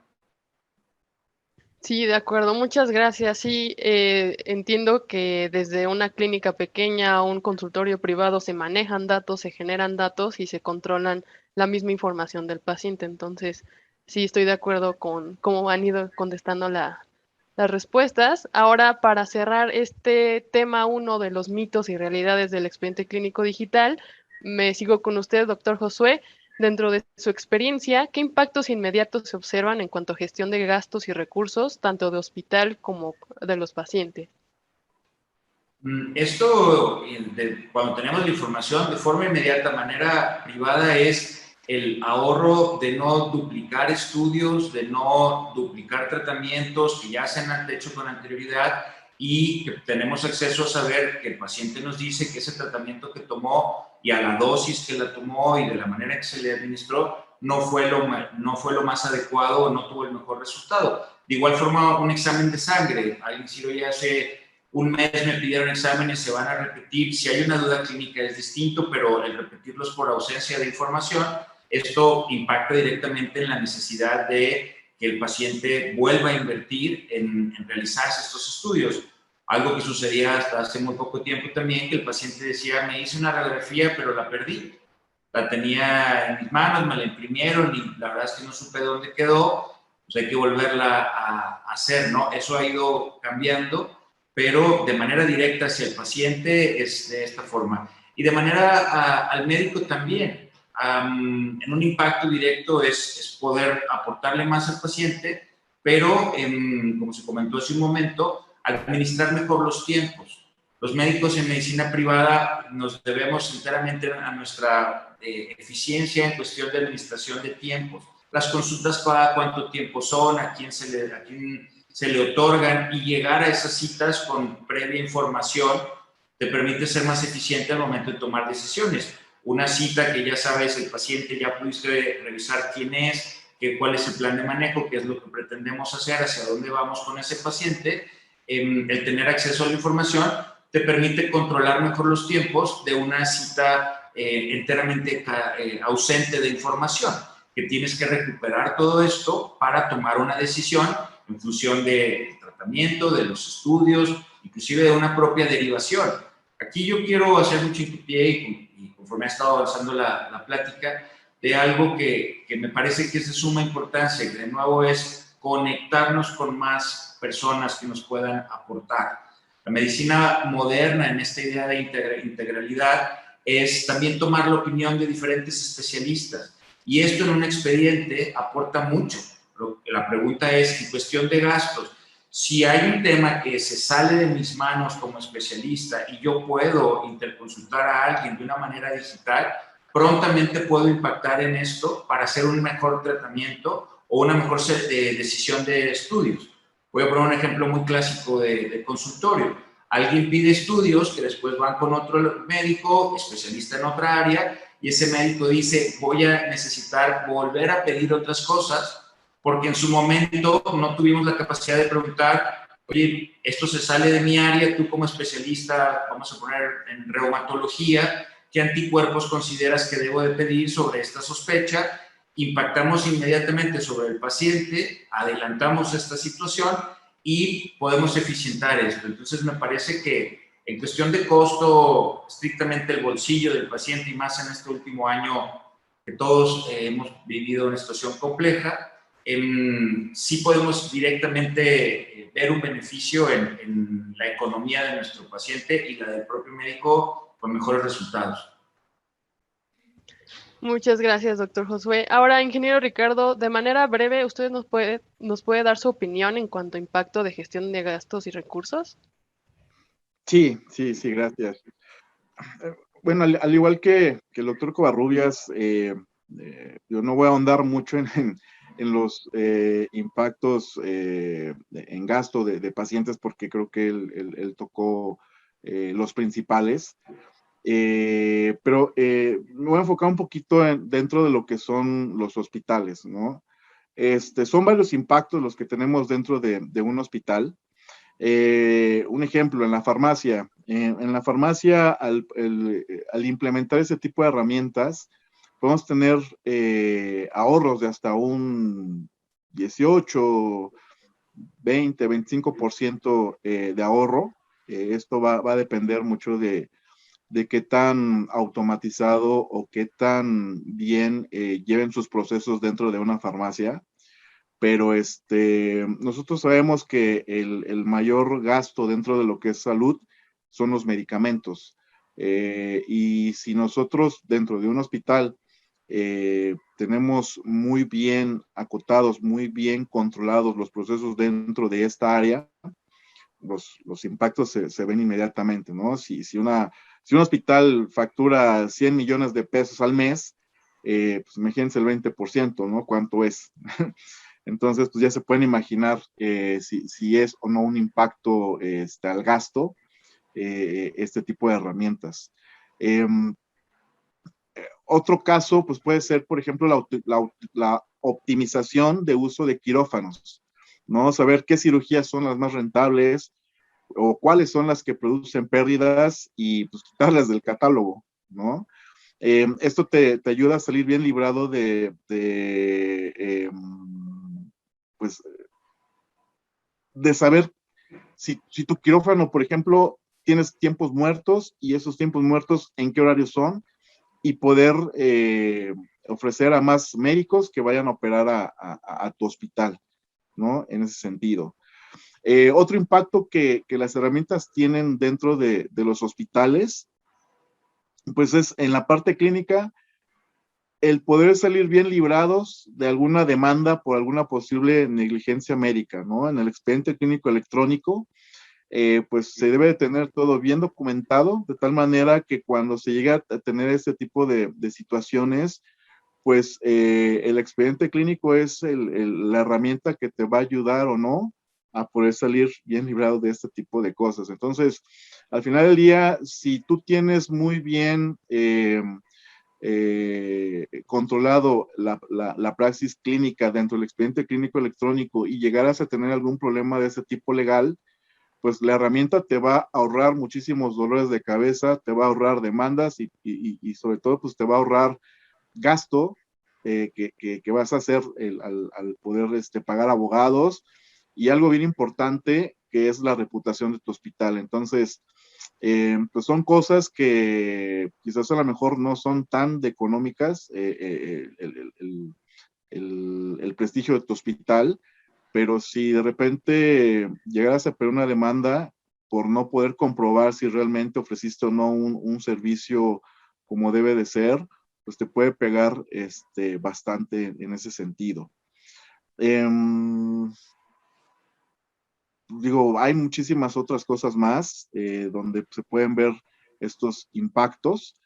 Sí, de acuerdo, muchas gracias. Sí, entiendo que desde una clínica pequeña a un consultorio privado se manejan datos, se generan datos y se controlan la misma información del paciente. Entonces, sí, estoy de acuerdo con cómo han ido contestando las respuestas. Ahora, para cerrar este tema, uno de los mitos y realidades del expediente clínico digital, me sigo con usted, doctor Josué. Dentro de su experiencia, ¿qué impactos inmediatos se observan en cuanto a gestión de gastos y recursos, tanto de hospital como de los pacientes?
Esto, cuando tenemos la información de forma inmediata, manera privada, es el ahorro de no duplicar estudios, de no duplicar tratamientos que ya se han hecho con anterioridad, y que tenemos acceso a saber que el paciente nos dice que ese tratamiento que tomó y a la dosis que la tomó y de la manera que se le administró no fue lo más adecuado o no tuvo el mejor resultado. De igual forma, un examen de sangre. Alguien, si ya hace un mes me pidieron exámenes, se van a repetir. Si hay una duda clínica es distinto, pero el repetirlos por ausencia de información, esto impacta directamente en la necesidad de que el paciente vuelva a invertir en realizarse estos estudios. Algo que sucedía hasta hace muy poco tiempo también, que el paciente decía: me hice una radiografía, pero la perdí. La tenía en mis manos, me la imprimieron y la verdad es que no supe dónde quedó, pues hay que volverla a hacer, ¿no? Eso ha ido cambiando. pero de manera directa hacia el paciente es de esta forma. Y de manera al médico también. En un impacto directo es poder aportarle más al paciente, pero como se comentó hace un momento, administrar mejor los tiempos. Los médicos en medicina privada nos debemos enteramente a nuestra eficiencia en cuestión de administración de tiempos. Las consultas cada cuánto tiempo son, a quién se le otorgan, y llegar a esas citas con previa información te permite ser más eficiente al momento de tomar decisiones. Una cita que ya sabes el paciente, ya pudiste revisar quién es, cuál es el plan de manejo, qué es lo que pretendemos hacer, hacia dónde vamos con ese paciente. El tener acceso a la información te permite controlar mejor los tiempos de una cita enteramente ausente de información, que tienes que recuperar todo esto para tomar una decisión en función del tratamiento, de los estudios, inclusive de una propia derivación. Aquí yo quiero hacer mucho hincapié, y conforme ha estado avanzando la plática, de algo que me parece que es de suma importancia, que de nuevo es conectarnos con más personas que nos puedan aportar. La medicina moderna, en esta idea de integralidad, es también tomar la opinión de diferentes especialistas, y esto en un expediente aporta mucho. La pregunta es, en cuestión de gastos, si hay un tema que se sale de mis manos como especialista y yo puedo interconsultar a alguien de una manera digital, prontamente puedo impactar en esto para hacer un mejor tratamiento o una mejor decisión de estudios. Voy a poner un ejemplo muy clásico de consultorio. Alguien pide estudios que después van con otro médico, especialista en otra área, y ese médico dice, voy a necesitar volver a pedir otras cosas, porque en su momento no tuvimos la capacidad de preguntar, oye, esto se sale de mi área, tú como especialista, vamos a poner en reumatología, ¿qué anticuerpos consideras que debo de pedir sobre esta sospecha? Impactamos inmediatamente sobre el paciente, adelantamos esta situación y podemos eficientar esto. Entonces me parece que en cuestión de costo, estrictamente el bolsillo del paciente, y más en este último año que todos hemos vivido una situación compleja, sí podemos directamente ver un beneficio en la economía de nuestro paciente y la del propio médico con mejores resultados.
Muchas gracias, doctor Josué. Ahora, ingeniero Ricardo, de manera breve, ¿usted nos puede dar su opinión en cuanto a impacto de gestión de gastos y recursos?
Sí, gracias. Bueno, al igual que el doctor Covarrubias, yo no voy a ahondar mucho en los impactos en gasto de pacientes, porque creo que él tocó los principales. Pero me voy a enfocar un poquito dentro de lo que son los hospitales, ¿no? Son varios impactos los que tenemos dentro de un hospital. Un ejemplo, en la farmacia. En la farmacia, al implementar ese tipo de herramientas, podemos tener ahorros de hasta un 18, 20, 25% de ahorro. Esto va a depender mucho de qué tan automatizado o qué tan bien lleven sus procesos dentro de una farmacia. Pero nosotros sabemos que el mayor gasto dentro de lo que es salud son los medicamentos. Y si nosotros dentro de un hospital tenemos muy bien acotados, muy bien controlados los procesos dentro de esta área, los impactos se ven inmediatamente, ¿no? Si un hospital factura 100 millones de pesos al mes, pues imagínense el 20%, ¿no? ¿Cuánto es? Entonces, pues ya se pueden imaginar si es o no un impacto al gasto este tipo de herramientas. Otro caso, pues puede ser, por ejemplo, la optimización de uso de quirófanos, ¿no? Saber qué cirugías son las más rentables o cuáles son las que producen pérdidas y pues quitarlas del catálogo, ¿no? Esto te ayuda a salir bien librado pues, de saber si tu quirófano, por ejemplo, tienes tiempos muertos y esos tiempos muertos en qué horarios son, y poder ofrecer a más médicos que vayan a operar a tu hospital, ¿no? En ese sentido. Otro impacto que las herramientas tienen dentro de los hospitales, pues es en la parte clínica, el poder salir bien librados de alguna demanda por alguna posible negligencia médica, ¿no? En el expediente clínico electrónico, pues se debe de tener todo bien documentado, de tal manera que cuando se llega a tener este tipo de situaciones, pues el expediente clínico es la herramienta que te va a ayudar o no a poder salir bien librado de este tipo de cosas. Entonces, al final del día, si tú tienes muy bien controlado la praxis clínica dentro del expediente clínico electrónico y llegaras a tener algún problema de ese tipo legal, pues la herramienta te va a ahorrar muchísimos dolores de cabeza, te va a ahorrar demandas y sobre todo pues te va a ahorrar gasto que vas a hacer al poder pagar abogados, y algo bien importante que es la reputación de tu hospital. Entonces, pues son cosas que quizás a lo mejor no son tan económicas, el prestigio de tu hospital, pero si de repente llegaras a pedir una demanda por no poder comprobar si realmente ofreciste o no un servicio como debe de ser, pues te puede pegar bastante en ese sentido. Digo, hay muchísimas otras cosas más donde se pueden ver estos impactos,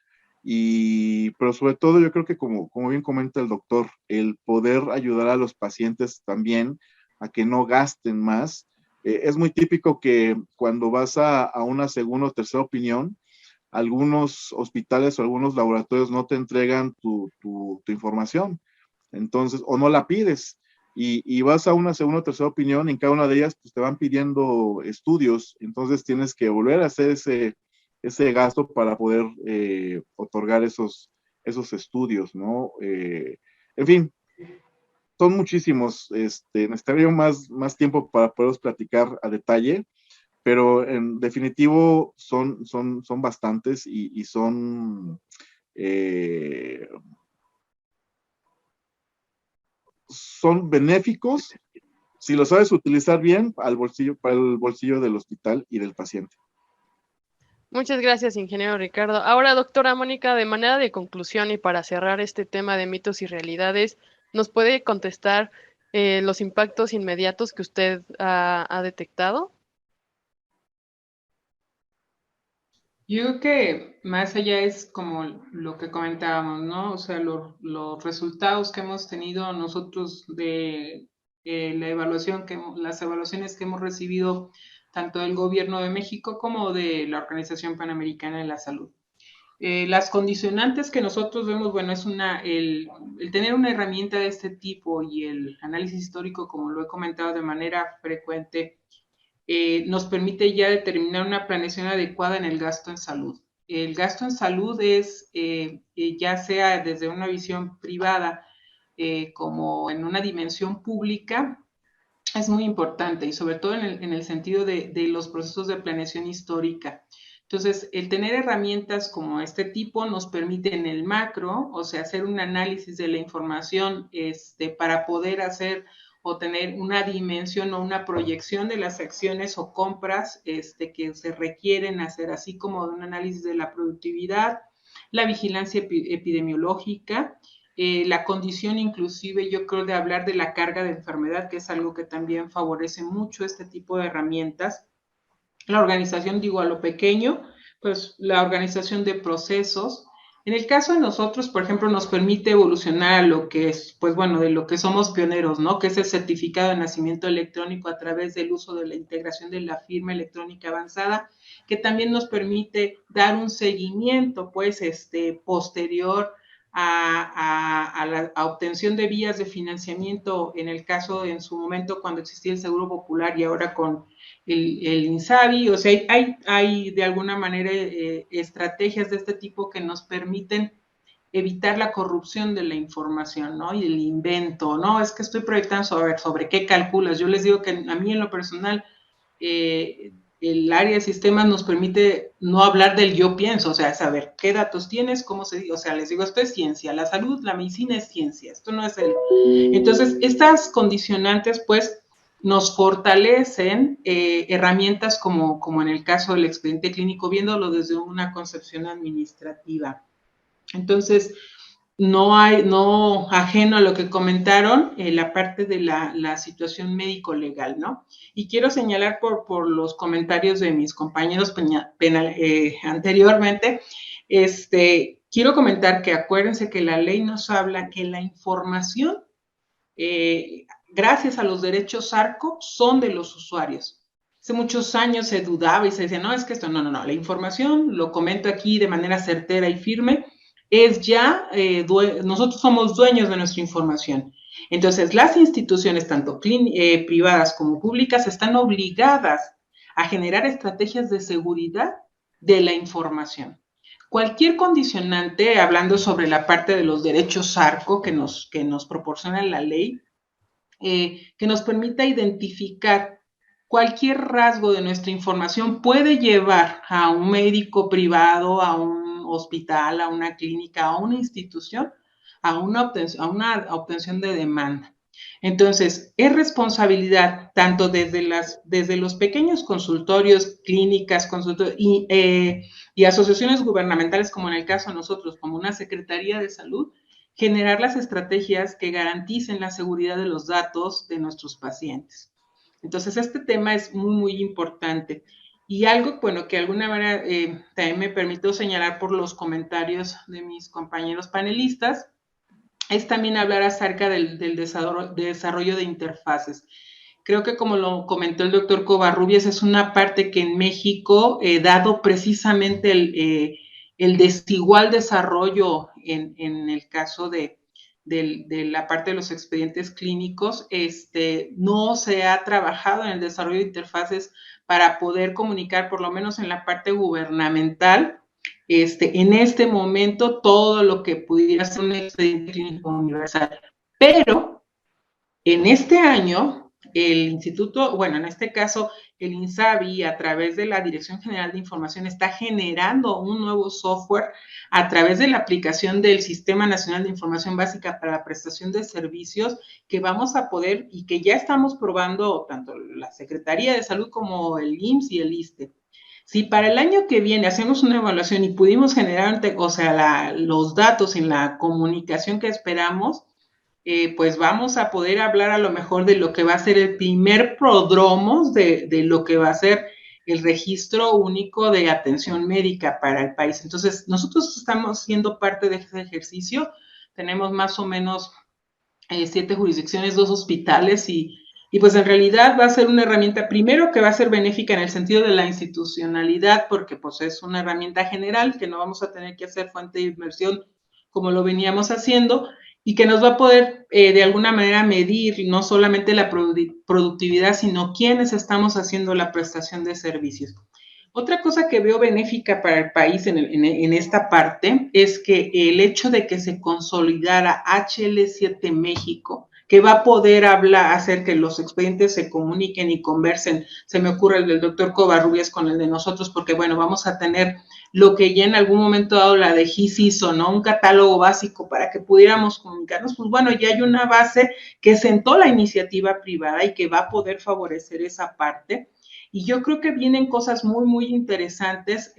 pero sobre todo yo creo que como bien comenta el doctor, el poder ayudar a los pacientes también a que no gasten más. Es muy típico que cuando vas a una segunda o tercera opinión, algunos hospitales o algunos laboratorios no te entregan tu información, entonces, o no la pides, y vas a una segunda o tercera opinión, y en cada una de ellas pues, te van pidiendo estudios, entonces tienes que volver a hacer ese gasto para poder otorgar esos estudios, ¿no? En fin, son muchísimos, necesitaría más tiempo para poderos platicar a detalle, pero en definitivo son bastantes y son benéficos si lo sabes utilizar bien para el bolsillo del hospital y del paciente.
Muchas gracias, ingeniero Ricardo. Ahora, doctora Mónica, de manera de conclusión y para cerrar este tema de mitos y realidades, ¿nos puede contestar los impactos inmediatos que usted ha detectado?
Yo creo que más allá es como lo que comentábamos, ¿no? O sea, los resultados que hemos tenido nosotros de la evaluación las evaluaciones que hemos recibido tanto del Gobierno de México como de la Organización Panamericana de la Salud. Las condicionantes que nosotros vemos, bueno, es el tener una herramienta de este tipo y el análisis histórico, como lo he comentado de manera frecuente, nos permite ya determinar una planeación adecuada en el gasto en salud. El gasto en salud es, ya sea desde una visión privada como en una dimensión pública, es muy importante y sobre todo en el sentido de los procesos de planeación histórica. Entonces, el tener herramientas como este tipo nos permite en el macro, o sea, hacer un análisis de la información para poder hacer o tener una dimensión o una proyección de las acciones o compras que se requieren hacer, así como de un análisis de la productividad, la vigilancia epidemiológica, la condición inclusive, yo creo, de hablar de la carga de enfermedad, que es algo que también favorece mucho este tipo de herramientas. La organización, digo, a lo pequeño, pues la organización de procesos. En el caso de nosotros, por ejemplo, nos permite evolucionar a lo que es, pues bueno, de lo que somos pioneros, ¿no? Que es el certificado de nacimiento electrónico a través del uso de la integración de la firma electrónica avanzada, que también nos permite dar un seguimiento, pues, posterior a la obtención de vías de financiamiento, en el caso, en su momento, cuando existía el Seguro Popular y ahora con el INSABI. O sea, hay de alguna manera estrategias de este tipo que nos permiten evitar la corrupción de la información, ¿no? Y el invento, ¿no? Es que estoy proyectando sobre qué calculas. Yo les digo que a mí en lo personal, el área de sistemas nos permite no hablar del yo pienso, o sea, saber qué datos tienes, cómo o sea, les digo, esto es ciencia, la salud, la medicina es ciencia, esto no es Entonces, estas condicionantes, pues, nos fortalecen herramientas como en el caso del expediente clínico, viéndolo desde una concepción administrativa. Entonces, no ajeno a lo que comentaron, la parte de la situación médico-legal, ¿no? Y quiero señalar por los comentarios de mis compañeros anteriormente, quiero comentar que acuérdense que la ley nos habla que la información, gracias a los derechos ARCO, son de los usuarios. Hace muchos años se dudaba y se decía, no, es que esto, no, la información, lo comento aquí de manera certera y firme, es ya, nosotros somos dueños de nuestra información. Entonces, las instituciones, tanto privadas como públicas, están obligadas a generar estrategias de seguridad de la información. Cualquier condicionante, hablando sobre la parte de los derechos ARCO que nos proporciona la ley, que nos permita identificar cualquier rasgo de nuestra información puede llevar a un médico privado, a un hospital, a una clínica, a una institución, a una obtención de demanda. Entonces, es responsabilidad tanto desde los pequeños consultorios, clínicas, y asociaciones gubernamentales, como en el caso de nosotros, como una Secretaría de Salud, generar las estrategias que garanticen la seguridad de los datos de nuestros pacientes. Entonces, este tema es muy importante. Y algo, bueno, que de alguna manera también me permito señalar por los comentarios de mis compañeros panelistas, es también hablar acerca del desarrollo de interfaces. Creo que como lo comentó el doctor Covarrubias, es una parte que en México, dado precisamente el desigual desarrollo en el caso de la parte de los expedientes clínicos, no se ha trabajado en el desarrollo de interfaces para poder comunicar, por lo menos en la parte gubernamental, en este momento, todo lo que pudiera ser un expediente clínico universal. Pero en este año, el instituto, bueno, en este caso, el INSABI, a través de la Dirección General de Información, está generando un nuevo software a través de la aplicación del Sistema Nacional de Información Básica para la Prestación de Servicios, que vamos a poder y que ya estamos probando tanto la Secretaría de Salud como el IMSS y el ISSSTE. Si para el año que viene hacemos una evaluación y pudimos generar, los datos en la comunicación que esperamos, pues vamos a poder hablar a lo mejor de lo que va a ser el primer prodromo de lo que va a ser el registro único de atención médica para el país. Entonces, nosotros estamos siendo parte de ese ejercicio. Tenemos más o menos 7 jurisdicciones, 2 hospitales y pues en realidad va a ser una herramienta, primero, que va a ser benéfica en el sentido de la institucionalidad, porque pues es una herramienta general que no vamos a tener que hacer fuente de inversión como lo veníamos haciendo, y que nos va a poder de alguna manera medir no solamente la productividad, sino quiénes estamos haciendo la prestación de servicios. Otra cosa que veo benéfica para el país en esta parte es que el hecho de que se consolidara HL7 México, que va a poder hacer que los expedientes se comuniquen y conversen, se me ocurre el del doctor Covarrubias con el de nosotros, porque bueno, vamos a tener lo que ya en algún momento dado la de GIS hizo, ¿no? Un catálogo básico para que pudiéramos comunicarnos, pues bueno, ya hay una base que sentó la iniciativa privada y que va a poder favorecer esa parte. Y yo creo que vienen cosas muy interesantes,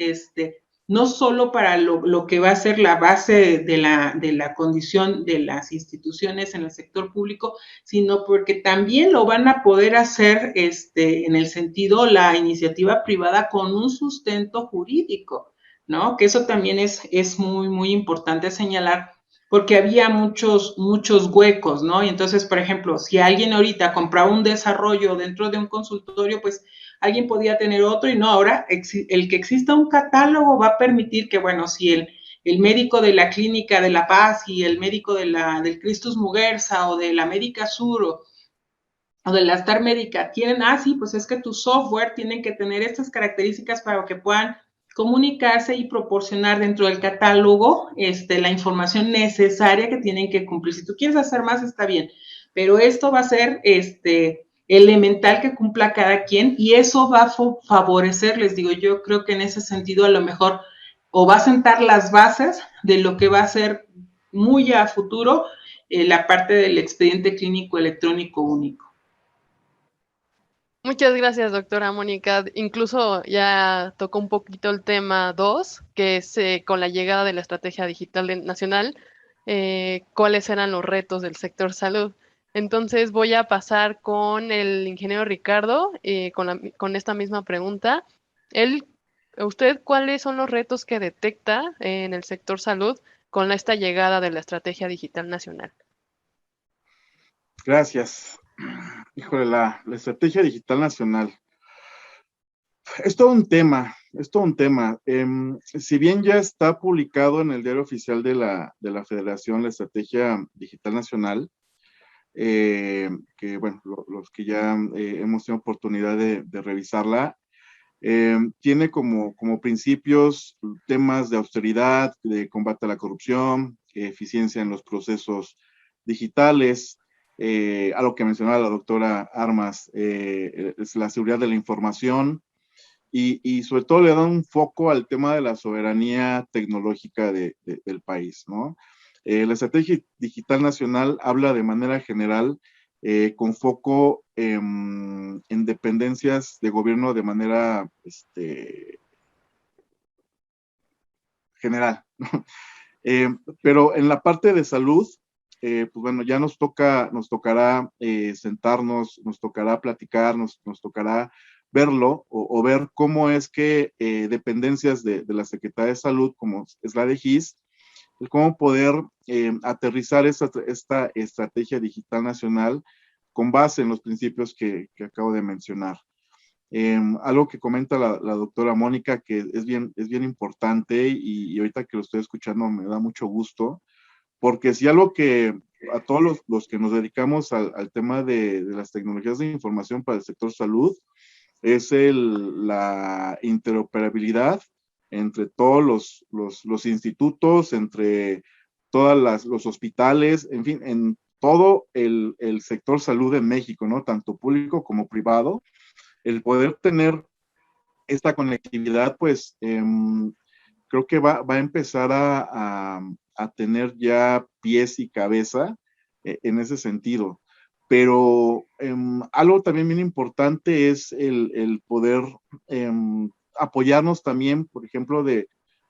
no solo para lo que va a ser la base de la condición de las instituciones en el sector público, sino porque también lo van a poder hacer en el sentido la iniciativa privada con un sustento jurídico, ¿no? Que eso también es muy importante señalar, porque había muchos huecos, ¿no? Y entonces, por ejemplo, si alguien ahorita compraba un desarrollo dentro de un consultorio, pues alguien podía tener otro y no, ahora el que exista un catálogo va a permitir que, bueno, si el médico de la Clínica de La Paz y el médico del Christus Muguerza o de la Médica Sur o de la Star Médica tienen, sí, pues es que tu software tiene que tener estas características para que puedan comunicarse y proporcionar dentro del catálogo la información necesaria que tienen que cumplir. Si tú quieres hacer más, está bien, pero esto va a ser elemental que cumpla cada quien y eso va a favorecer, les digo, yo creo que en ese sentido a lo mejor o va a sentar las bases de lo que va a ser muy a futuro la parte del expediente clínico electrónico único.
Muchas gracias, doctora Mónica. Incluso ya tocó un poquito el tema 2, que es con la llegada de la Estrategia Digital Nacional, cuáles eran los retos del sector salud. Entonces voy a pasar con el ingeniero Ricardo con esta misma pregunta. Él, ¿Usted cuáles son los retos que detecta en el sector salud con esta llegada de la Estrategia Digital Nacional?
Gracias. Híjole, la Estrategia Digital Nacional. Es todo un tema, es todo un tema. Si bien ya está publicado en el Diario Oficial de la Federación la Estrategia Digital Nacional, que bueno, los que ya hemos tenido oportunidad de revisarla, tiene como principios temas de austeridad, de combate a la corrupción, eficiencia en los procesos digitales, algo que mencionaba la doctora Armas, es la seguridad de la información y sobre todo le dan un foco al tema de la soberanía tecnológica del país, ¿no? La Estrategia Digital Nacional habla de manera general con foco en dependencias de gobierno de manera general, ¿no? Pero en la parte de salud, pues bueno, ya nos tocará sentarnos, nos tocará platicar, nos tocará verlo o ver cómo es que dependencias de la Secretaría de Salud, como es la de GIS, cómo poder aterrizar esta estrategia digital nacional con base en los principios que acabo de mencionar. Algo que comenta la doctora Mónica que es bien importante y ahorita que lo estoy escuchando me da mucho gusto, porque si algo que a todos los que nos dedicamos al tema de las tecnologías de información para el sector salud, es la interoperabilidad entre todos los institutos, entre todos los hospitales, en fin, en todo el sector salud en México, ¿no? Tanto público como privado, el poder tener esta conectividad, pues creo que va a empezar a tener ya pies y cabeza en ese sentido. Pero algo también bien importante es el poder apoyarnos también, por ejemplo, de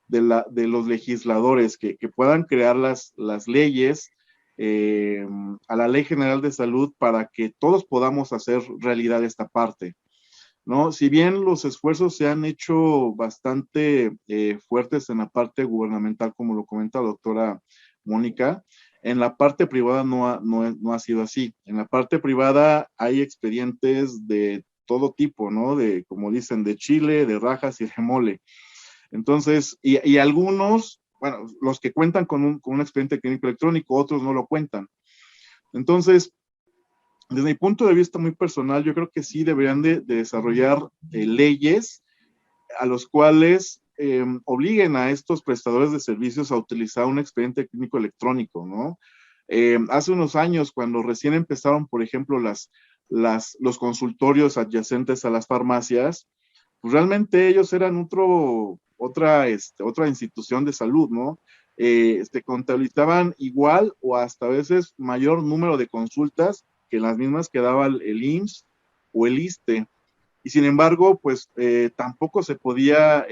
los legisladores que puedan crear las leyes a la Ley General de Salud para que todos podamos hacer realidad esta parte, ¿no? Si bien los esfuerzos se han hecho bastante fuertes en la parte gubernamental, como lo comenta la doctora Mónica, en la parte privada no ha sido así. En la parte privada hay expedientes de todo tipo, ¿no? Como dicen, de chile, de rajas y de mole. Entonces, y algunos, bueno, los que cuentan con un expediente clínico electrónico, otros no lo cuentan. Entonces, desde mi punto de vista muy personal, yo creo que sí deberían de desarrollar leyes a los cuales obliguen a estos prestadores de servicios a utilizar un expediente clínico electrónico, ¿no? Hace unos años, cuando recién empezaron, por ejemplo, los consultorios adyacentes a las farmacias, pues realmente ellos eran otra institución de salud, ¿no? Contabilizaban igual o hasta a veces mayor número de consultas que las mismas que daba el IMSS o el ISSSTE. Y sin embargo, pues tampoco se podía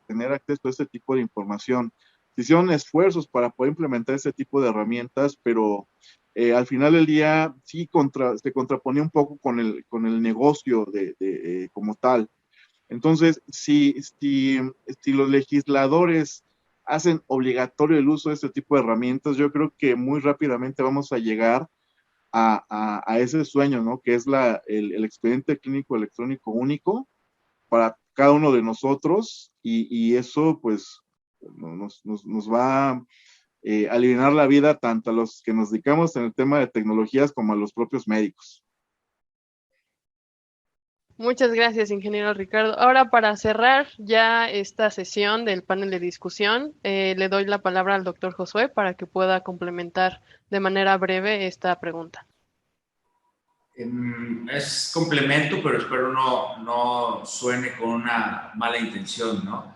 tener acceso a ese tipo de información. Se hicieron esfuerzos para poder implementar ese tipo de herramientas, pero al final del día sí se contraponía un poco con el negocio como tal. Entonces, si los legisladores hacen obligatorio el uso de este tipo de herramientas, yo creo que muy rápidamente vamos a llegar a ese sueño, ¿no? Que es el expediente clínico electrónico único para cada uno de nosotros y eso pues nos va a aliviar la vida tanto a los que nos dedicamos en el tema de tecnologías como a los propios médicos.
Muchas gracias, ingeniero Ricardo. Ahora, para cerrar ya esta sesión del panel de discusión, le doy la palabra al doctor Josué para que pueda complementar de manera breve esta pregunta.
Es complemento, pero espero no suene con una mala intención, ¿no?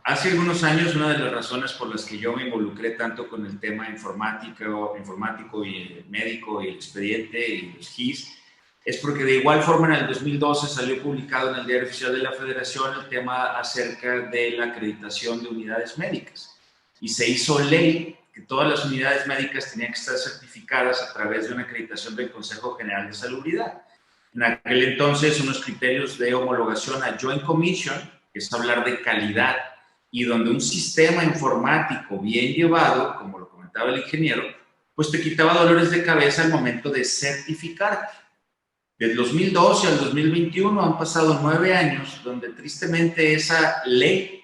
Hace algunos años, una de las razones por las que yo me involucré tanto con el tema informático y médico y el expediente y los GIS, es porque de igual forma en el 2012 salió publicado en el Diario Oficial de la Federación el tema acerca de la acreditación de unidades médicas. Y se hizo ley que todas las unidades médicas tenían que estar certificadas a través de una acreditación del Consejo General de Salubridad. En aquel entonces, unos criterios de homologación a Joint Commission, que es hablar de calidad, y donde un sistema informático bien llevado, como lo comentaba el ingeniero, pues te quitaba dolores de cabeza al momento de certificarte. Del 2012 al 2021 han pasado 9 años donde tristemente esa ley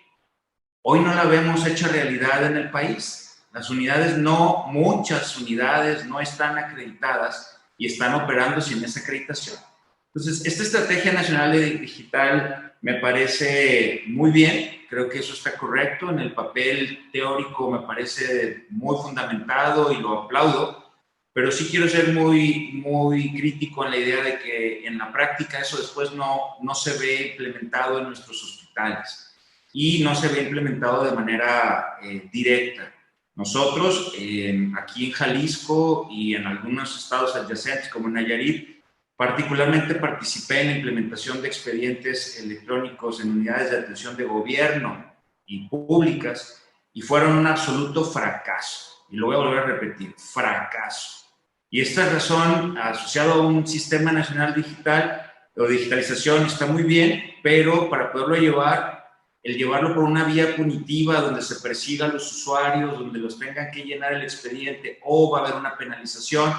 hoy no la vemos hecha realidad en el país. Las unidades muchas unidades no están acreditadas y están operando sin esa acreditación. Entonces, esta Estrategia Nacional de Digital me parece muy bien, creo que eso está correcto, en el papel teórico me parece muy fundamentado y lo aplaudo, pero sí quiero ser muy crítico en la idea de que en la práctica eso después no se ve implementado en nuestros hospitales y no se ve implementado de manera directa. Nosotros, aquí en Jalisco y en algunos estados adyacentes como en Nayarit, particularmente participé en la implementación de expedientes electrónicos en unidades de atención de gobierno y públicas y fueron un absoluto fracaso. Y lo voy a volver a repetir, fracaso. Y esta razón, asociado a un sistema nacional digital o digitalización, está muy bien, pero para poderlo llevarlo por una vía punitiva donde se persiga a los usuarios, donde los tengan que llenar el expediente o va a haber una penalización,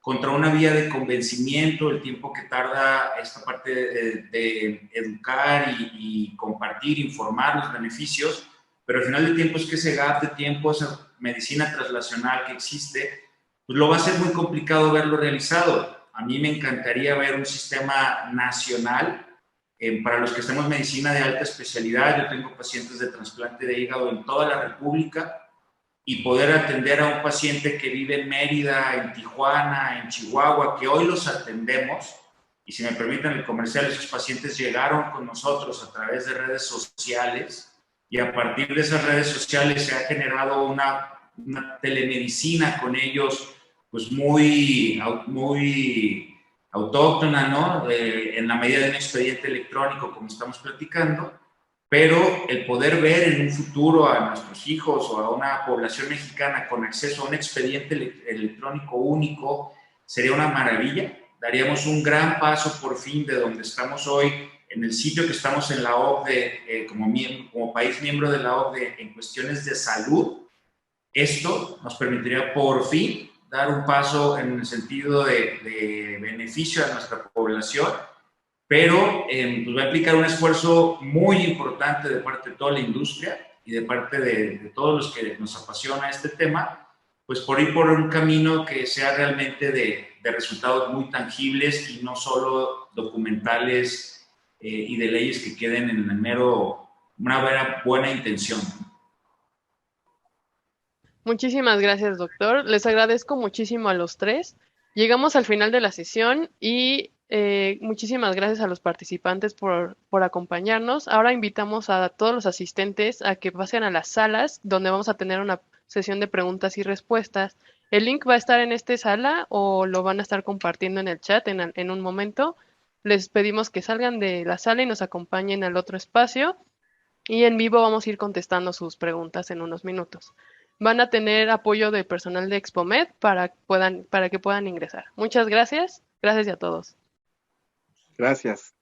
contra una vía de convencimiento, el tiempo que tarda esta parte de educar y compartir, informar los beneficios, pero al final del tiempo es que ese gap de tiempo, esa medicina traslacional que existe, pues lo va a ser muy complicado verlo realizado. A mí me encantaría ver un sistema nacional para los que hacemos medicina de alta especialidad. Yo tengo pacientes de trasplante de hígado en toda la República, y poder atender a un paciente que vive en Mérida, en Tijuana, en Chihuahua, que hoy los atendemos, y si me permiten el comercial, esos pacientes llegaron con nosotros a través de redes sociales, y a partir de esas redes sociales se ha generado una telemedicina con ellos, pues muy autóctona, ¿no? En la medida de un expediente electrónico, como estamos platicando, pero el poder ver en un futuro a nuestros hijos o a una población mexicana con acceso a un expediente electrónico único sería una maravilla. Daríamos un gran paso por fin de donde estamos hoy, en el sitio que estamos en la OCDE, como país miembro de la OCDE en cuestiones de salud. Esto nos permitiría por fin dar un paso en el sentido de beneficio a nuestra población, pero pues va a implicar un esfuerzo muy importante de parte de toda la industria y de parte de todos los que nos apasiona este tema, pues por ir por un camino que sea realmente de resultados muy tangibles y no solo documentales y de leyes que queden en el mero, una buena intención.
Muchísimas gracias, doctor. Les agradezco muchísimo a los tres. Llegamos al final de la sesión y muchísimas gracias a los participantes por acompañarnos. Ahora invitamos a todos los asistentes a que pasen a las salas donde vamos a tener una sesión de preguntas y respuestas. El link va a estar en esta sala o lo van a estar compartiendo en el chat en un momento. Les pedimos que salgan de la sala y nos acompañen al otro espacio y en vivo vamos a ir contestando sus preguntas en unos minutos. Van a tener apoyo del personal de Expomed para que puedan ingresar. Muchas gracias. Gracias a todos.
Gracias.